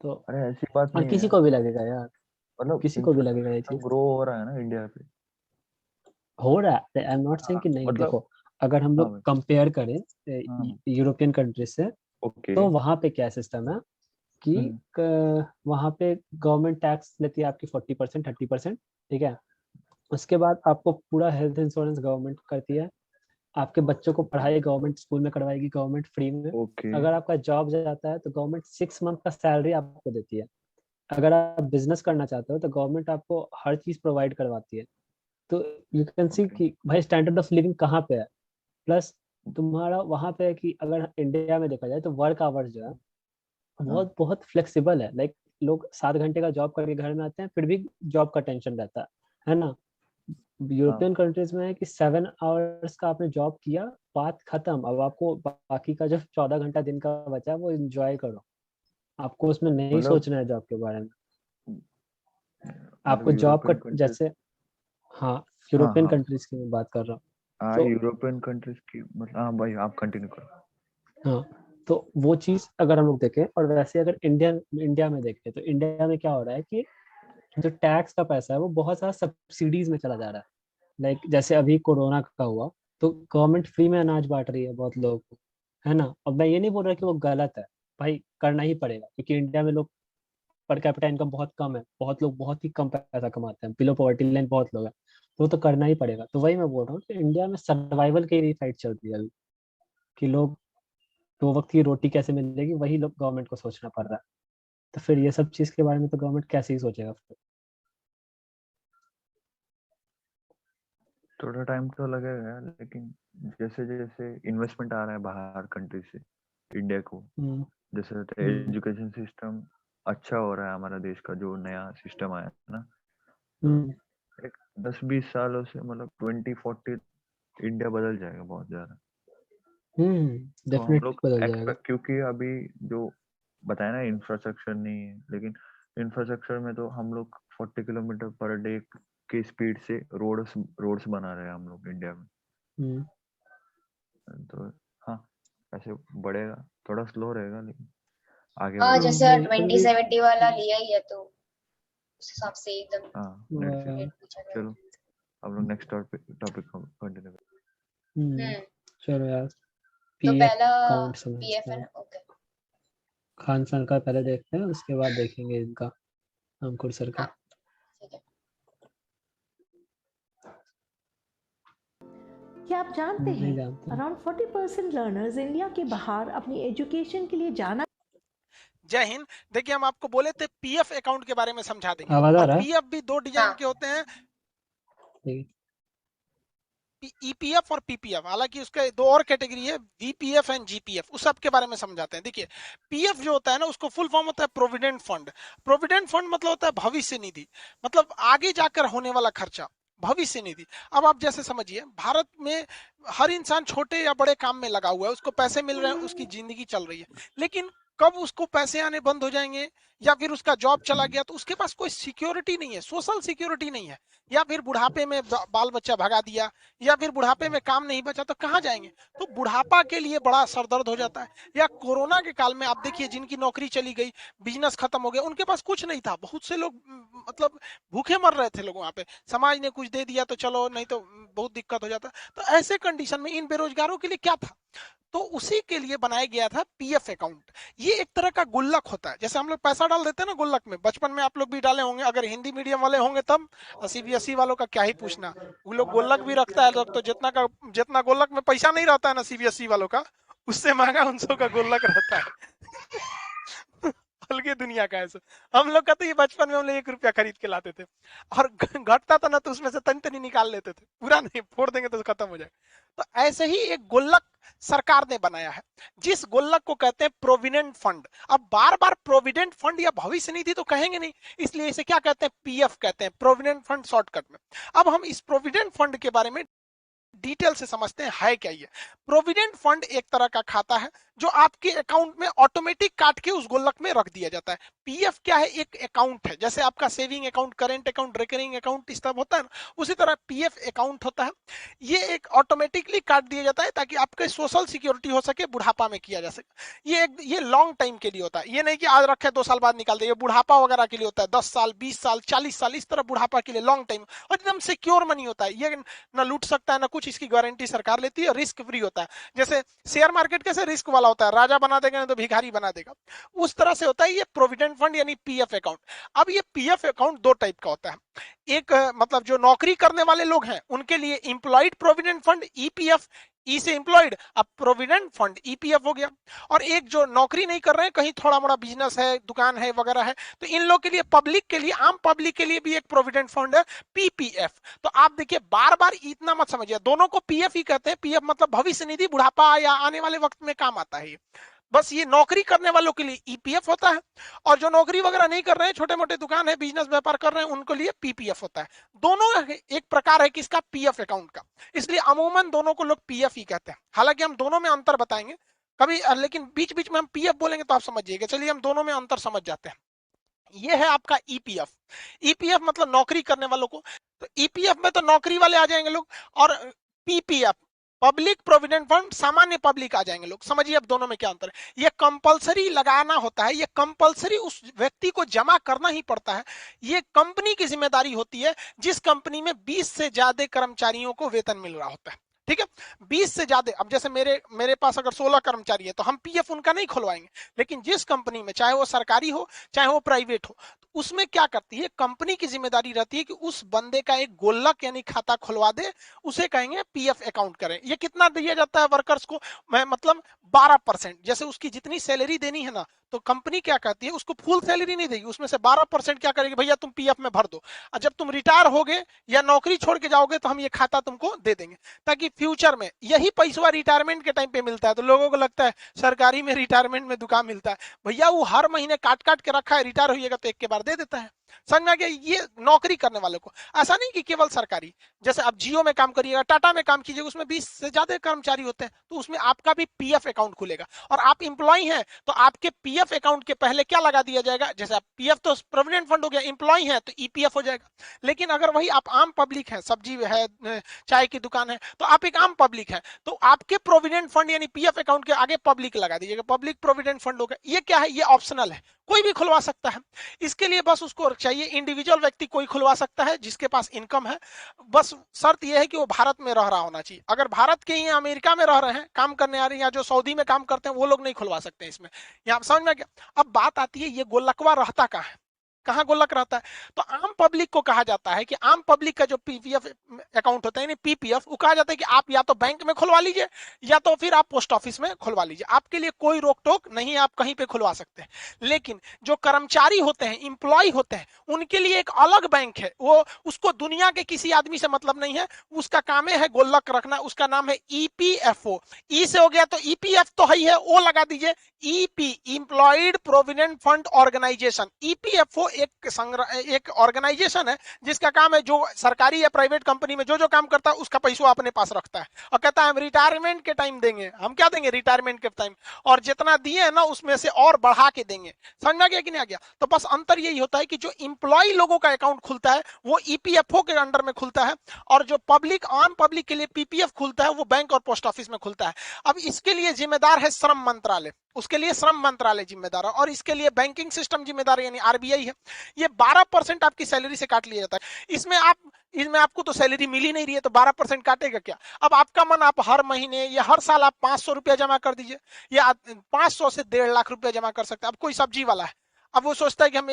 तो अरे ऐसी बात और नहीं किसी है, को भी लगेगा यार, मतलब किसी को भी लगेगा ये इंफ्रास्ट्रक्चर चीज। ग्रो हो रहा है ना इंडिया पे। हो रहा है, आई एम नॉट सेइंग हाँ कि नहीं। मतलब देखो अगर हम हाँ लोग भाई, कंपेयर करें हाँ यूरोपियन कंट्रीज से, ओके। तो वहां पे क्या सिस्टम है कि हम्म वहां पे गवर्नमेंट टैक्स लेती है आपकी 40% 30%। ठीक है, उसके बाद आपको पूरा हेल्थ इंश्योरेंस गवर्नमेंट करती है, आपके बच्चों को ओके पढ़ाई गवर्नमेंट स्कूल में करवाएगी गवर्नमेंट फ्री में। ओके अगर आपका जॉब जाता है तो गवर्नमेंट 6 मंथ का सैलरी आपको देती है। अगर आप बिजनेस करना चाहते हो तो गवर्नमेंट आपको हर चीज प्रोवाइड करवाती है। तो यू कैन सी ओके कि भाई स्टैंडर्ड ऑफ लिविंग कहाँ पे है। प्लस तुम्हारा वहां पे है कि अगर इंडिया में देखा जाए तो वर्क आवर्स जो है हाँ बहुत बहुत फ्लेक्सिबल है। लाइक लोग 7 घंटे का जॉब करके घर में आते हैं, फिर भी जॉब का टेंशन रहता है ना। हाँ यूरोपियन कंट्रीज में है कि 7 आवर्स का आपने जॉब किया, बात खत्म। अब आपको बाकी का जो 14 घंटा दिन का बचा है वो एंजॉय करो, आपको उसमें नहीं मतलब सोचना है जॉब के बारे में। मतलब आपको जॉब का यूरोपियन कंट्रीज। जैसे, हाँ हाँ यूरोपियन हाँ कंट्रीज की मैं बात कर रहा हूँ। हाँ तो यूरोपियन कंट्रीज की मतलब, हाँ भाई आप कंटिन्यू करो। हाँ, तो वो चीज अगर हम लोग देखें, और वैसे अगर इंडिया इंडिया में देखें तो इंडिया में क्या हो रहा है कि जो टैक्स का पैसा है वो बहुत सारा सब्सिडीज में चला जा रहा है। लाइक जैसे अभी कोरोना का हुआ, तो गवर्नमेंट फ्री में अनाज बांट रही है बहुत लोगों को, है ना। अब मैं ये नहीं बोल रहा कि वो गलत है, भाई करना ही पड़ेगा, क्योंकि इंडिया में लोग पर कैपिटा इनकम बहुत कम है, बहुत लोग बहुत ही कम पैसा कमाते हैं, बिलो पॉवर्टी लाइन बहुत लोग हैं, तो करना ही पड़ेगा। तो वही मैं बोल रहा हूँ कि इंडिया में सर्वाइवल की ही फाइट चल रही है अभी, कि लोग 2 वक्त की रोटी कैसे मिलेगी वही लोग गवर्नमेंट को सोचना पड़ रहा है। तो फिर ये सब चीज के बारे में तो गवर्नमेंट कैसे ही सोचेगा फिर। थोड़ा टाइम तो लगेगा, लेकिन जैसे जैसे इन्वेस्टमेंट आ रहा है बाहर कंट्री से इंडिया को, हम्म जैसे हम्म एजुकेशन सिस्टम अच्छा हो रहा है, हमारा देश का जो नया सिस्टम आया है ना, तो हम्म एक 10-20 सालों से मतलब 2040 इंडिया बदल जाएगा बहुत ज्यादा। तो हम डेफिनेटली लोग बदल जाएगा। एक्सपेक्ट, क्योंकि अभी जो बताया ना इंफ्रास्ट्रक्चर नहीं है, लेकिन इंफ्रास्ट्रक्चर में तो हम लोग 40 किलोमीटर पर डे की स्पीड से रोड्स बना रहे हैं हम लोग इंडिया में। हम्म तो हाँ, ऐसे बढ़ेगा, थोड़ा स्लो रहेगा लेकिन आगे हाँ, बढ़ेगा। जैसे नहीं फिर 2070 वाला भी लिया ही है, तो उस हिसाब से एकदम हाँ नेट से। वो- रेट पूछा गया। चलो हम लोग नेक्स्ट टॉपिक कंटिन्यू। हम्म हम्म। चलो यार, तो पीएफ पहला काउंट पीएफ समझते है हैं। ना, ओके। खान सर का पहले देखते हैं, उसके बाद देखेंगे इनका, अंकुर सर हाँ का। ठीक है। क्या आप जानते नहीं हैं जानते हैं। अराउंड 40% लर्नर्स इंडिया के बाहर अपनी एजुकेशन के लिए जाना। जय हिंद। देखिए हम आपको बोले थे पीएफ अकाउंट के बारे में समझा देंगे, आवाज आ और रहा है? पीएफ भी दो डिजाइन हाँ के होते हैं, ठीक ईपीएफ और पीपीएफ। हालांकि उसके दो और कैटेगरी है, वीपीएफ एंड जीपीएफ। उस सब के बारे में समझाते हैं। देखिए पीएफ जो होता है ना, उसको फुल फॉर्म होता है प्रोविडेंट फंड। प्रोविडेंट फंड मतलब होता है भविष्य निधि, मतलब आगे जाकर होने वाला खर्चा, भविष्य निधि। अब आप जैसे समझिए, भारत में हर इंसान छोटे या बड़े काम में लगा हुआ है, उसको पैसे मिल रहे हैं, उसकी जिंदगी चल रही है, लेकिन कब उसको पैसे आने बंद हो जाएंगे या फिर उसका जॉब चला गया तो उसके पास कोई सिक्योरिटी नहीं है, सोशल सिक्योरिटी नहीं है, या फिर बुढ़ापे में बाल बच्चा भगा दिया, या फिर बुढ़ापे में काम नहीं बचा तो कहाँ जाएंगे। तो बुढ़ापा के लिए बड़ा सरदर्द हो जाता है। या कोरोना के काल में आप देखिए जिनकी नौकरी चली गई, बिजनेस खत्म हो गया, उनके पास कुछ नहीं था, बहुत से लोग मतलब भूखे मर रहे थे लोग वहां पे, समाज ने कुछ दे दिया तो चलो, नहीं तो बहुत दिक्कत हो जाता। तो ऐसे कंडीशन में इन बेरोजगारों के लिए क्या था, तो उसी के लिए बनाया गया था पीएफ अकाउंट। ये एक तरह का गुल्लक होता है, जैसे हम लोग पैसा डाल देते हैं ना गुल्लक में, बचपन में आप लोग भी डाले होंगे, अगर हिंदी मीडियम वाले होंगे तब, सीबीएसई वालों का क्या ही पूछना, वो लोग गुल्लक भी रखता है लोग, तो जितना गुल्लक में पैसा नहीं रहता है ना सीबीएसई वालों का, उससे महंगा उन का गुल्लक रहता है। अलगे दुनिया का ऐसा। हम लोग का तो ये बचपन में हम लोग 1 रुपया खरीद के लाते थे, और घटता था ना तो उसमें से तनी तनी निकाल लेते थे, पूरा नहीं, फोड़ देंगे तो खत्म हो जाएगा। तो ऐसे ही एक गुल्लक सरकार ने बनाया है, जिस गुल्लक को कहते हैं प्रोविडेंट फंड। अब बार बार प्रोविडेंट फंड या भविष्य निधि तो कहेंगे नहीं, इसलिए इसे क्या कहते हैं, पीएफ कहते हैं, प्रोविडेंट फंड शॉर्टकट में। अब हम इस प्रोविडेंट फंड के बारे में डिटेल से समझते हैं है क्या ये। प्रोविडेंट फंड एक तरह का खाता है जो आपके अकाउंट में ऑटोमेटिक काट के उस गुल्लक में रख दिया जाता है। पीएफ क्या है, एक अकाउंट है, जैसे आपका saving account, current account, recurring account इस तरह होता है ना, उसी तरह पीएफ अकाउंट होता है। ये एक ऑटोमेटिकली काट दिया जाता है ताकि आपके सोशल सिक्योरिटी हो सके, बुढ़ापा में किया जा सके। ये लॉन्ग टाइम के लिए होता है, ये नहीं कि आज रखे 2 साल बाद निकाल दे। ये बुढ़ापा वगैरह के लिए होता है, 10 साल 20 साल 40 साल इस तरह बुढ़ापा के लिए लॉन्ग टाइम, और एकदम सिक्योर मनी होता है। ये ना लूट सकता है ना कुछ, इसकी गारंटी सरकार लेती है, रिस्क फ्री होता है। जैसे शेयर मार्केट कैसे रिस्क वाला होता है, राजा बना देगा नहीं तो भिखारी बना देगा, उस तरह से होता है ये प्रोविडेंट फंड यानी पीएफ अकाउंट। अब ये पीएफ अकाउंट 2 टाइप का होता है। एक मतलब जो नौकरी करने वाले लोग हैं उनके लिए एम्प्लॉयड प्रोविडेंट फंड ईपीएफ, ई से एम्प्लॉयड, अब प्रोविडेंट फंड ईपीएफ हो गया। और एक जो नौकरी नहीं कर रहे हैं, कहीं थोड़ा मोड़ा बिजनेस है, दुकान है वगैरह है, तो इन लोग के लिए, पब्लिक के लिए, आम पब्लिक के लिए भी एक प्रोविडेंट फंड है पीपीएफ। तो आप देखिए बार बार इतना मत समझिए, दोनों को पीएफ ही कहते हैं। पीएफ मतलब भविष्य निधि, बुढ़ापा या आने वाले वक्त में काम आता है। बस ये नौकरी करने वालों के लिए ईपीएफ होता है, और जो नौकरी वगैरह नहीं कर रहे हैं, छोटे मोटे दुकान है, बिजनेस व्यापार कर रहे हैं, उनके लिए पीपीएफ होता है। दोनों एक प्रकार है किसका, पीएफ अकाउंट का, इसलिए अमूमन दोनों को लोग पीएफ ही कहते हैं। हालांकि हम दोनों में अंतर बताएंगे कभी, लेकिन बीच बीच में हम पीएफ बोलेंगे तो आप समझिएगा। चलिए हम दोनों में अंतर समझ जाते हैं। ये है आपका ईपीएफ। ईपीएफ मतलब नौकरी करने वालों को, तो ईपीएफ में तो नौकरी वाले आ जाएंगे लोग, और पीपीएफ पब्लिक प्रोविडेंट फंड सामान्य पब्लिक आ जाएंगे लोग। समझिए अब दोनों में क्या अंतर है। ये कंपलसरी लगाना होता है, ये कंपलसरी उस व्यक्ति को जमा करना ही पड़ता है। ये कंपनी की जिम्मेदारी होती है, जिस कंपनी में 20 से ज्यादा कर्मचारियों को वेतन मिल रहा होता है। ठीक है, 20 से ज्यादा। अब जैसे मेरे पास अगर 16 कर्मचारी है तो हम पीएफ उनका नहीं खुलवाएंगे, लेकिन जिस कंपनी में, चाहे वो सरकारी हो चाहे वो प्राइवेट हो, तो उसमें क्या करती है कंपनी की जिम्मेदारी रहती है कि उस बंदे का एक गुल्लक यानी खाता खुलवा दे, उसे कहेंगे पीएफ अकाउंट करें। ये कितना दिया जाता है वर्कर्स को, मतलब 12%। जैसे उसकी जितनी सैलरी देनी है ना, तो कंपनी क्या कहती है, उसको फुल सैलरी नहीं देगी, उसमें से 12% क्या करेगी, भैया तुम पीएफ में भर दो, और जब तुम रिटायर होगे या नौकरी छोड़ के जाओगे तो हम ये खाता तुमको दे देंगे, ताकि फ्यूचर में यही पैसा रिटायरमेंट के टाइम पे मिलता है। तो लोगों को लगता है सरकारी में रिटायरमेंट में दुकान मिलता है, भैया वो हर महीने काट काट के रखा है, रिटायर होइएगा तो एक के बार दे देता है। समझ में आ गया। ये नौकरी करने वालों को, ऐसा नहीं कि केवल सरकारी। जैसे आप जियो में काम करिएगा, टाटा में काम कीजिएगा, उसमें 20 से ज्यादा कर्मचारी होते हैं, तो उसमें आपका भी पीएफ अकाउंट खुलेगा। और आप इंप्लॉय हैं तो आपके पीएफ अकाउंट के पहले क्या लगा दिया जाएगा, जैसे आप पीएफ तो प्रोविडेंट फंड हो गया, इंप्लॉय है तो ईपीएफ हो जाएगा। लेकिन अगर वही आप आम पब्लिक है, सब्जी है, चाय की दुकान है, तो आप एक आम पब्लिक है, तो आपके प्रोविडेंट फंड यानी पीएफ अकाउंट के आगे पब्लिक लगा दीजिएगा, पब्लिक प्रोविडेंट फंड होगा। ये क्या है, ये ऑप्शनल है, कोई भी खुलवा सकता है। इसके लिए बस उसको चाहिए, इंडिविजुअल व्यक्ति कोई खुलवा सकता है जिसके पास इनकम है। बस शर्त यह है कि वो भारत में रह रहा होना चाहिए। अगर भारत के ही अमेरिका में रह रहे हैं, काम करने आ रहे हैं, या जो सऊदी में काम करते हैं, वो लोग नहीं खुलवा सकते इसमें। यहाँ समझ में क्या। अब बात आती है ये गोलकवा रहता कहाँ है, कहाँ गोलक रहता है। तो आम पब्लिक को कहा जाता है कि आम पब्लिक का जो पीपीएफ अकाउंट होता है यानी पीपीएफ, वो कहा जाता है कि आप या तो बैंक में खुलवा लीजिए या तो फिर आप पोस्ट ऑफिस में खुलवा लीजिए, आपके लिए कोई रोक टोक नहीं है, आप कहीं पे खुलवा सकते हैं। लेकिन जो कर्मचारी होते हैं, इंप्लॉय होते हैं, उनके लिए एक अलग बैंक है, वो उसको दुनिया के किसी आदमी से मतलब नहीं है, उसका काम है गोलक रखना, उसका नाम है ईपीएफओ। ई से हो गया तो ईपीएफ तो है, ओ लगा दीजिए, EP, employed provident fund organisation. EPFO एक ऑर्गेनाइजेशन है जिसका काम है जो सरकारी या प्राइवेट कंपनी में जो काम करता है उसका पैसा अपने पास रखता है और कहता है हम रिटायरमेंट के टाइम देंगे। हम क्या देंगे रिटायरमेंट के टाइम, और जितना दिए है ना उसमें से और बढ़ा के देंगे। समझ में आ गया कि नहीं आ गया? तो बस अंतर यही होता है कि जो इंप्लॉय लोगों का अकाउंट खुलता है वो ईपीएफओ के अंडर में खुलता है, और जो पब्लिक आम पब्लिक के लिए पीपीएफ खुलता है वो बैंक और पोस्ट ऑफिस में खुलता है। अब इसके लिए जिम्मेदार है श्रम मंत्रालय, उसके लिए श्रम मंत्रालय जिम्मेदार है, और इसके लिए बैंकिंग सिस्टम जिम्मेदार यानी आरबीआई है। ये 12% आपकी सैलरी से काट लिया जाता है। इसमें आपको तो सैलरी मिल ही नहीं रही है तो 12% काटेगा क्या? अब आपका मन, आप हर महीने या हर साल आप 500 रुपया जमा कर दीजिए, या 500 से 1.5 लाख रुपया जमा कर सकते हैं। अब कोई सब्जी वाला है, अब वो सोचता है कि हम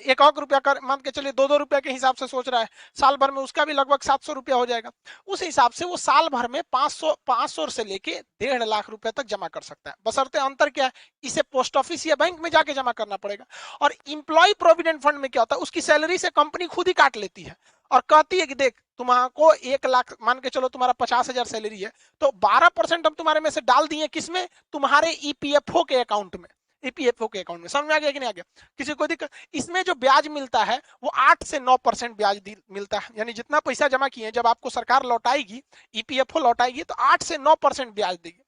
1 रुपया मान के चलिए 2 रुपया के हिसाब से सोच रहा है, साल भर में उसका भी लगभग 700 रुपया हो जाएगा। उस हिसाब से वो साल भर में 500 से लेके 1.5 लाख रुपए तक जमा कर सकता है। बशर्ते अंतर क्या है, इसे पोस्ट ऑफिस या बैंक में जाके जमा करना पड़ेगा। और इंप्लॉय प्रोविडेंट फंड में क्या होता है, उसकी सैलरी से कंपनी खुद ही काट लेती है और कहती है कि देख तुम्हारा 1 लाख मान के चलो, तुम्हारा 50,000 सैलरी है, तो 12% हम तुम्हारे में से डाल दिए किसमें, तुम्हारे ईपीएफओ के अकाउंट में, ईपीएफओ के अकाउंट में। समझ में आ गया कि नहीं आ गया? किसी को दिक्कत? इसमें जो ब्याज मिलता है वो 8 से 9% ब्याज मिलता है, यानी जितना पैसा जमा किए जब आपको सरकार लौटाएगी, ईपीएफओ लौटाएगी तो 8 से 9% ब्याज देगी।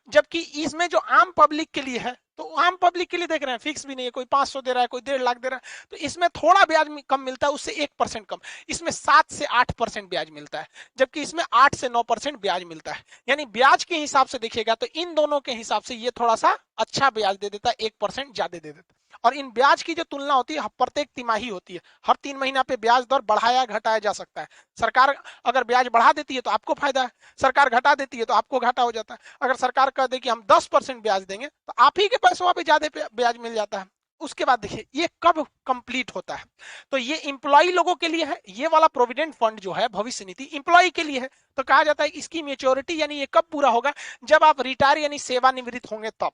जबकि इसमें जो आम पब्लिक के लिए है, तो आम पब्लिक के लिए देख रहे हैं फिक्स भी नहीं है, कोई 500 दे रहा है, कोई 1.5 लाख दे रहा है, तो इसमें थोड़ा ब्याज कम मिलता है, उससे 1% कम। इसमें 7 से 8% ब्याज मिलता है, जबकि इसमें 8 से 9% ब्याज मिलता है। यानी ब्याज के हिसाब से देखिएगा तो इन दोनों के हिसाब से ये थोड़ा सा अच्छा ब्याज दे देता है, 1% ज्यादा दे देता है। और इन ब्याज की जो तुलना होती है प्रत्येक तिमाही होती है, हर 3 महीना पे ब्याज दर बढ़ाया घटाया जा सकता है। सरकार अगर ब्याज बढ़ा देती है तो आपको फायदा है, सरकार घटा देती है तो आपको घाटा हो जाता है। अगर सरकार कह दे कि हम 10% ब्याज देंगे तो आप ही के पैसों पे ज्यादा ब्याज मिल जाता है। उसके बाद देखिए ये कब कंप्लीट होता है, तो ये इंप्लॉय लोगों के लिए है। ये वाला प्रोविडेंट फंड जो है भविष्य निधि इंप्लॉय के लिए है, तो कहा जाता है इसकी मैच्योरिटी यानी ये कब पूरा होगा, जब आप रिटायर यानी सेवानिवृत्त होंगे तब।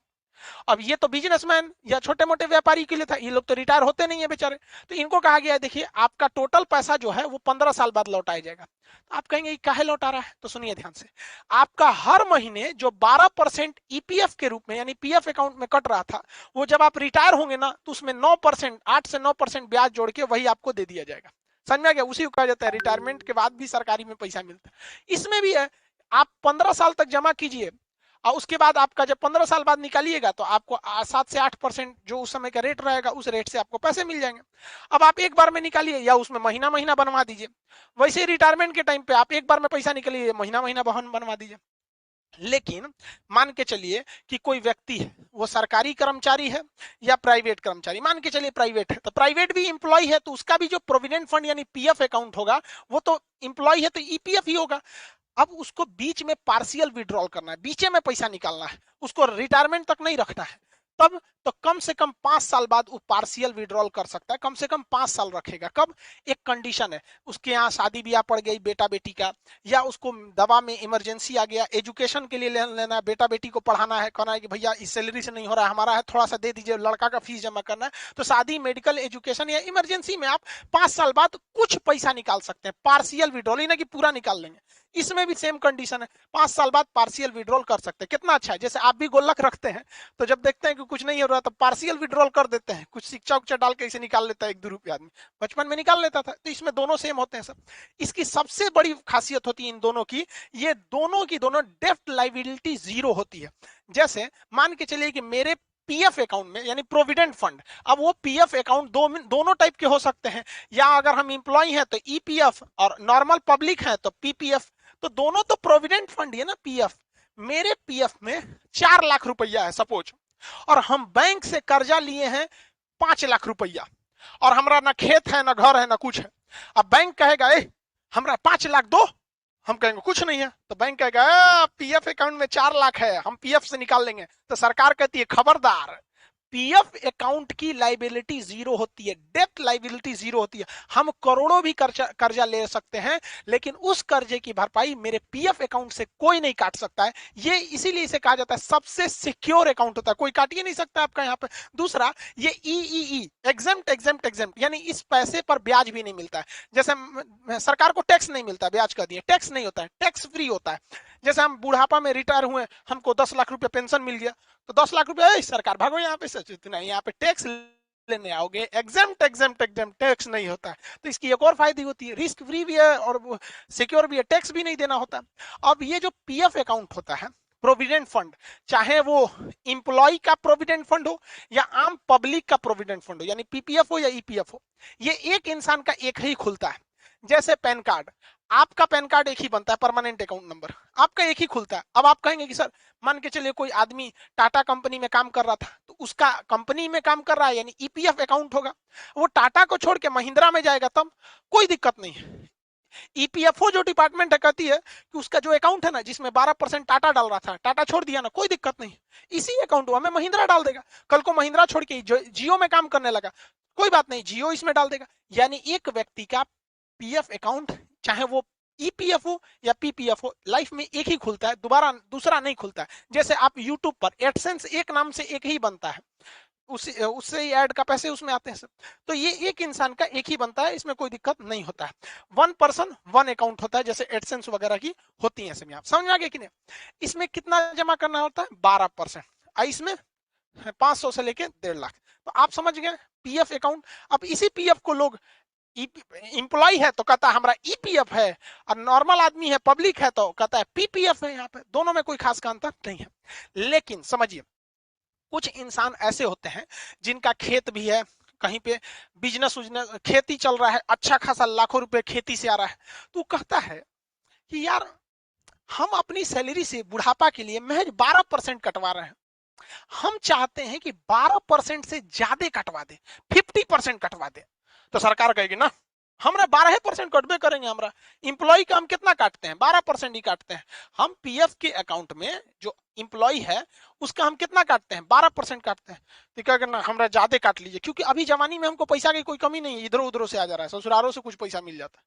अब ये तो बिजनेसमैन या छोटे मोटे व्यापारी के लिए था, ये लोग तो रिटायर होते नहीं है बेचारे, तो इनको कहा गया है देखिए आपका टोटल पैसा जो है वो 15 साल बाद लौटाया जाएगा। तो आप कहेंगे काहे लौटा रहा है, तो सुनिए ध्यान से, आपका हर महीने जो 12% ईपीएफ के रूप में यानी पीएफ अकाउंट में कट रहा था, वो जब आप रिटायर होंगे ना तो उसमें 9%, 8 से 9% ब्याज जोड़ के वही आपको दे दिया जाएगा। समझ में आ गया? उसी को कहा जाता है रिटायरमेंट के बाद भी सरकारी में पैसा मिलता है। इसमें भी है, आप 15 साल तक जमा कीजिए और उसके बाद आपका जब 15 साल बाद निकालिएगा तो आपको 7 से 8% जो उस समय का रेट रहेगा उस रेट से आपको पैसे मिल जाएंगे। अब आप एक बार में निकालिए या उसमें महीना महीना बनवा दीजिए। वैसे ही रिटायरमेंट के टाइम पे आप एक बार में पैसा निकालिए, महीना महीना बनवा दीजिए। लेकिन मान के चलिए कि कोई व्यक्ति है, वो सरकारी कर्मचारी है या प्राइवेट कर्मचारी, मान के चलिए प्राइवेट है, तो प्राइवेट भी इंप्लॉय है, तो उसका भी जो प्रोविडेंट फंड यानी पीएफ अकाउंट होगा वो तो इंप्लॉय है तो ईपीएफ ही होगा। अब उसको बीच में पार्शियल विड्रॉल करना है, बीच में पैसा निकालना है, उसको रिटायरमेंट तक नहीं रखना है, तब तो कम से कम 5 साल बाद वो पार्शियल विड्रॉल कर सकता है। कम से कम 5 साल रखेगा। कब? एक कंडीशन है, उसके यहाँ शादी ब्याह पड़ गई बेटा बेटी का, या उसको दवा में इमरजेंसी आ गया, एजुकेशन के लिए लेना है, बेटा बेटी को पढ़ाना है, कहना है कि भैया इस सैलरी से नहीं हो रहा है हमारा, है थोड़ा सा दे दीजिए, लड़का का फीस जमा करना है, तो शादी, मेडिकल, एजुकेशन या इमरजेंसी में आप 5 साल बाद कुछ पैसा निकाल सकते हैं, पार्शियल विड्रॉल, ही ना कि पूरा निकाल लेंगे। इसमें भी सेम कंडीशन है, 5 साल बाद पार्शियल विड्रॉल कर सकते हैं। कितना अच्छा है, जैसे आप भी गुल्लक रखते हैं तो जब देखते हैं कि कुछ नहीं हो रहा तो पार्शियल विड्रॉल कर देते हैं, कुछ शिक्षा उच्चा डाल के इसे निकाल लेता है 1-2 रुपये आदमी, बचपन में निकाल लेता था। तो इसमें दोनों सेम होते हैं सब। इसकी सबसे बड़ी खासियत होती है इन दोनों की, ये दोनों की दोनों डेब्ट लायबिलिटी जीरो होती है। जैसे मान के चलिए कि मेरे पीएफ अकाउंट में यानी प्रोविडेंट फंड, अब वो पीएफ अकाउंट दोनों टाइप के हो सकते हैं, या अगर हम इंप्लॉय हैं तो ईपीएफ और नॉर्मल पब्लिक है तो पीपीएफ, तो दोनों तो प्रोविडेंट फंड है ना पीएफ। मेरे पीएफ में 4 लाख रुपया है सपोज, और हम बैंक से कर्जा लिए हैं 5 लाख रुपया, और हमारा ना खेत है ना घर है ना कुछ है। अब बैंक कहेगा हमरा 5 लाख दो, हम कहेंगे कुछ नहीं है, तो बैंक कहेगा पीएफ अकाउंट में 4 लाख है, हम पीएफ से निकाल लेंगे। तो सरकार कहती है खबरदार, पीएफ अकाउंट की लायबिलिटी जीरो होती है, डेब्ट लायबिलिटी जीरो होती है। हम करोड़ों भी कर्जा ले सकते हैं, लेकिन उस कर्जे की भरपाई मेरे पीएफ अकाउंट से कोई नहीं काट सकता है। ये इसीलिए इसे कहा जाता है सबसे सिक्योर अकाउंट होता है, कोई काट ही नहीं सकता आपका यहाँ पे। दूसरा, ये ईईई एग्जेम्प्ट यानी इस पैसे पर ब्याज भी नहीं मिलता है। जैसे सरकार को टैक्स नहीं मिलता, ब्याज का दिए, टैक्स नहीं होता है, टैक्स फ्री होता है। जैसे हम बुढ़ापा में रिटायर हुए, हमको 10 लाख रुपया पेंशन मिल गया, तो 10 लाख रुपया सरकार भागो यहाँ पे, यहाँ पे टैक्स लेने आओगे, एग्जाम टैक्स नहीं होता है। तो इसकी एक और फायदे होती है, रिस्क फ्री भी है और सिक्योर भी है, टैक्स भी नहीं देना होता। अब ये जो पीएफ अकाउंट होता है, प्रोविडेंट फंड, चाहे वो इंप्लॉय का प्रोविडेंट फंड हो या आम पब्लिक का प्रोविडेंट फंड हो, यानी पीपीएफ हो या ईपीएफ हो, ये एक इंसान का एक ही खुलता है। जैसे पैन कार्ड, आपका पैन कार्ड एक ही बनता है, परमानेंट अकाउंट नंबर आपका एक ही खुलता है। अब आप कहेंगे कि सर मान के चलिए कोई आदमी टाटा कंपनी में काम कर रहा था, तो उसका कंपनी में काम कर रहा है यानी ईपीएफ अकाउंट होगा, वो टाटा को छोड़ के महिंद्रा में जाएगा तब कोई दिक्कत नहीं है। ईपीएफओ जो डिपार्टमेंट है कहती है कि उसका जो अकाउंट है ना, जिसमें 12% टाटा डाल रहा था, टाटा छोड़ दिया ना, कोई दिक्कत नहीं, इसी अकाउंट में महिंद्रा डाल देगा। कल को महिंद्रा छोड़ के जियो में काम करने लगा, कोई बात नहीं, जियो इसमें डाल देगा। यानी एक व्यक्ति का पीएफ अकाउंट, चाहे वो ईपीएफ हो या पीपीएफ हो, लाइफ में एक ही खुलता है, दोबारा दूसरा नहीं खुलता है। जैसे आप यूट्यूब पर एडसेंस एक नाम से एक ही बनता है, उससे ही ऐड का पैसे उसमें आते हैं सब। तो ये एक इंसान का एक ही बनता है, इसमें कोई दिक्कत नहीं होता है। वन पर्सन वन अकाउंट होता है, जैसे एडसेंस वगैरह की होती है। इसमें आप समझ में आ गए कि नहीं? इसमें कितना जमा करना होता है? 12%। इसमें 500 से लेके 1.5 लाख। तो आप समझ गए पीएफ अकाउंट। अब इसी पीएफ को लोग, इंप्लॉय है तो कहता है हमारा ईपीएफ है, और नॉर्मल आदमी है, पब्लिक है तो कहता है पीपीएफ है। यहाँ पे दोनों में कोई खास का अंतर नहीं है। लेकिन समझिए, कुछ इंसान ऐसे होते हैं जिनका खेत भी है, कहीं पे बिजनेस खेती चल रहा है, अच्छा खासा लाखों रुपए खेती से आ रहा है, तो कहता है कि यार हम अपनी सैलरी से बुढ़ापा के लिए महज 12% कटवा रहे हैं, हम चाहते हैं कि 12% से ज्यादा कटवा दे, 50% कटवा दे। तो सरकार कहेगी ना, हमरा 12% कटबे करेंगे, हमरा इंप्लॉय का हम कितना काटते हैं? 12% ही काटते हैं। हम पीएफ के अकाउंट में जो इंप्लॉय है उसका हम कितना काटते हैं? 12% काटते हैं। तो क्या करना, हमरा ज्यादा काट लीजिए, क्योंकि अभी जवानी में हमको पैसा की कोई कमी नहीं है, इधर उधर से आ जा रहा है, ससुरालों से कुछ पैसा मिल जाता है।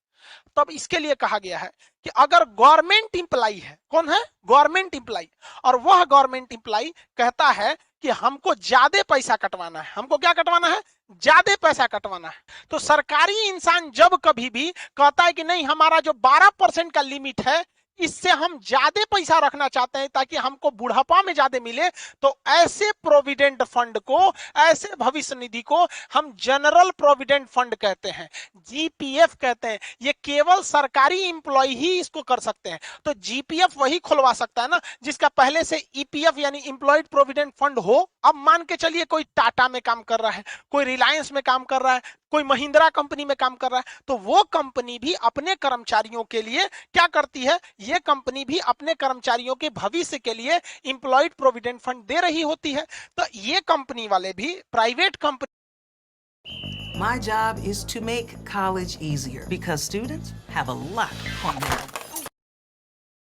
तब इसके लिए कहा गया है कि अगर गवर्नमेंट इंप्लॉय है, कौन है? गवर्नमेंट इंप्लॉय, और वह गवर्नमेंट इंप्लॉय कहता है कि हमको ज्यादा पैसा कटवाना है, हमको क्या कटवाना है? ज्यादा पैसा कटवाना है। तो सरकारी इंसान जब कभी भी कहता है कि नहीं, हमारा जो 12% का लिमिट है, इससे हम ज्यादा पैसा रखना चाहते हैं ताकि हमको बुढ़ापा में ज्यादा मिले, तो ऐसे प्रोविडेंट फंड को, ऐसे भविष्य निधि को हम जनरल प्रोविडेंट फंड कहते हैं, जीपीएफ कहते हैं। ये केवल सरकारी इंप्लॉय ही इसको कर सकते हैं। तो जीपीएफ वही खुलवा सकता है ना जिसका पहले से ईपीएफ यानी इंप्लॉयड प्रोविडेंट फंड हो। अब मान के चलिए कोई टाटा में काम कर रहा है, कोई रिलायंस में काम कर रहा है, कोई महिंद्रा कंपनी में काम कर रहा है, तो वो कंपनी भी अपने कर्मचारियों के लिए क्या करती है? ये कंपनी भी अपने कर्मचारियों के भविष्य के लिए इंप्लॉयड प्रोविडेंट फंड दे रही होती है। तो ये कंपनी वाले भी, private company, My job is to make college easier because students have a lot on their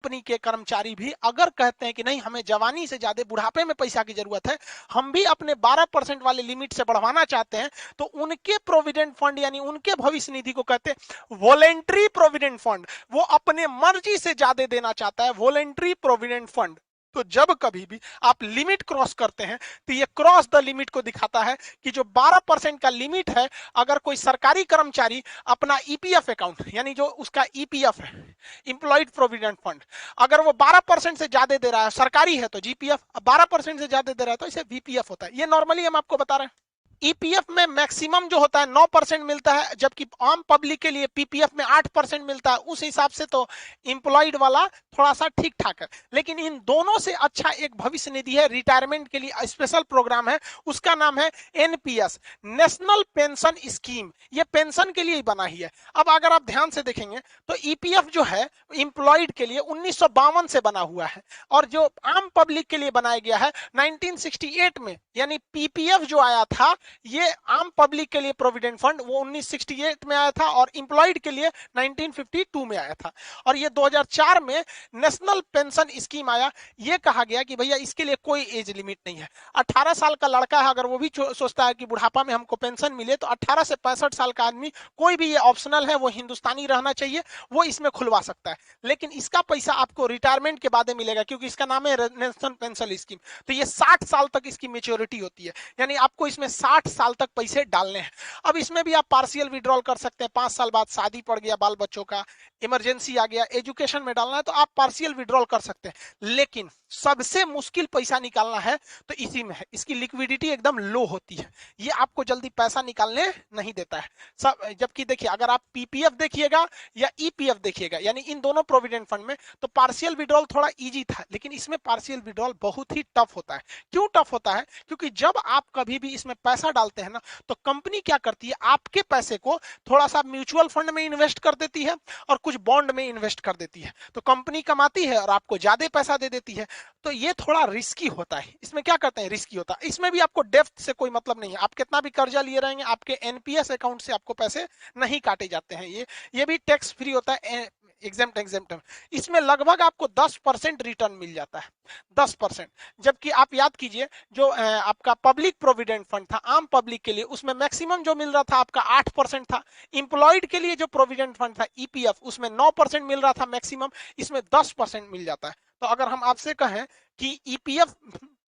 company के कर्मचारी भी अगर कहते हैं कि नहीं, हमें जवानी से ज्यादा बुढ़ापे में पैसा की जरूरत है, हम भी अपने 12% वाले लिमिट से बढ़वाना चाहते हैं, तो उनके प्रोविडेंट फंड यानी उनके भविष्य निधि को कहते हैं वॉलेंट्री प्रोविडेंट फंड। वो अपने मर्जी से ज्यादा देना चाहता है, वॉलेंट्री प्रोविडेंट फंड। तो जब कभी भी आप लिमिट क्रॉस करते हैं तो ये क्रॉस द लिमिट को दिखाता है कि जो 12% का लिमिट है, अगर कोई सरकारी कर्मचारी अपना ईपीएफ अकाउंट यानी जो उसका ईपीएफ है, इंप्लॉयड प्रोविडेंट फंड, अगर वो 12% से ज्यादा दे रहा है, सरकारी है तो जीपीएफ, 12% से ज्यादा दे रहा है तो इसे वीपीएफ होता है। ये नॉर्मली हम आपको बता रहे हैं। ईपीएफ में मैक्सिमम जो होता है 9% मिलता है, जबकि आम पब्लिक के लिए पीपीएफ में 8% मिलता है। उस हिसाब से तो इंप्लॉयड वाला थोड़ा सा ठीक ठाक है। लेकिन इन दोनों से अच्छा एक भविष्य निधि है, रिटायरमेंट के लिए स्पेशल प्रोग्राम है, उसका नाम है एनपीएस, नेशनल पेंशन स्कीम। ये पेंशन के लिए ही बना ही है। अब अगर आप ध्यान से देखेंगे तो ईपीएफ जो है इंप्लॉयड के लिए 1952 से बना हुआ है, और जो आम पब्लिक के लिए बनाया गया है 1968 में। यानी पीपीएफ जो आया था, ये आम पब्लिक के लिए प्रोविडेंट फंड, वो 1968 में आया था, और इंप्लॉयड के लिए 1952 में आया था। और ये 2004 में नेशनल पेंशन स्कीम आया। ये कहा गया कि भैया इसके लिए कोई एज लिमिट नहीं है। 18 साल का लड़का है, अगर वो भी सोचता है कि बुढ़ापा में हमको पेंशन मिले, तो 18 से 65 साल का आदमी, कोई भी, ये ऑप्शनल है, वो हिंदुस्तानी रहना चाहिए, वो इसमें खुलवा सकता है। लेकिन इसका पैसा आपको रिटायरमेंट के बाद मिलेगा, क्योंकि इसका नाम है नेशनल पेंशन स्कीम। तो ये 60 साल तक इसकी मेच्योरिटी होती है, यानी आपको इसमें 60 60 साल तक पैसे डालने हैं। अब इसमें भी आप पार्शियल विड्रॉल कर सकते हैं, 5 साल बाद शादी पड़ गया, बाल बच्चों का इमरजेंसी आ गया, एजुकेशन में डालना है तो आप पार्शियल विड्रॉल कर सकते हैं। लेकिन सबसे मुश्किल पैसा निकालना है तो इसी में है, इसकी लिक्विडिटी एकदम लो होती है, ये आपको जल्दी पैसा निकालने नहीं देता है सब। जबकि देखिए अगर आप पीपीएफ देखिएगा या ईपीएफ देखिएगा, यानी इन दोनों प्रोविडेंट फंड में, तो पार्शियल विड्रॉल थोड़ा इजी था, लेकिन इसमें पार्शियल विड्रॉल बहुत ही टफ होता है। क्यों टफ होता है? क्योंकि जब आप कभी भी इसमें पैसा डालते हैं ना, तो कंपनी क्या करती है, आपके पैसे को थोड़ा सा म्यूचुअल फंड में इन्वेस्ट कर देती है और कुछ बॉन्ड में इन्वेस्ट कर देती है, तो कंपनी कमाती है और आपको ज्यादा पैसा दे देती है। तो ये थोड़ा रिस्की होता है। इसमें क्या करते हैं, रिस्की होता है। इसमें भी आपको डेप्थ से कोई मतलब नहीं है, आप कितना भी कर्जा लिए रहेंगे आपके एनपीएस अकाउंट से आपको पैसे नहीं काटे जाते हैं। ये भी टैक्स फ्री होता है, एग्जेम्प्ट। इसमें लगभग आपको 10% रिटर्न मिल जाता है, 10%। जबकि आप याद कीजिए जो आपका पब्लिक प्रोविडेंट फंड था आम पब्लिक के लिए, उसमें मैक्सिमम जो मिल रहा था आपका 8% था। इंप्लॉयड के लिए जो प्रोविडेंट फंड था ईपीएफ, उसमें 9% मिल रहा था मैक्सिमम, इसमें 10% मिल जाता है। तो अगर हम आपसे कहें कि ईपीएफ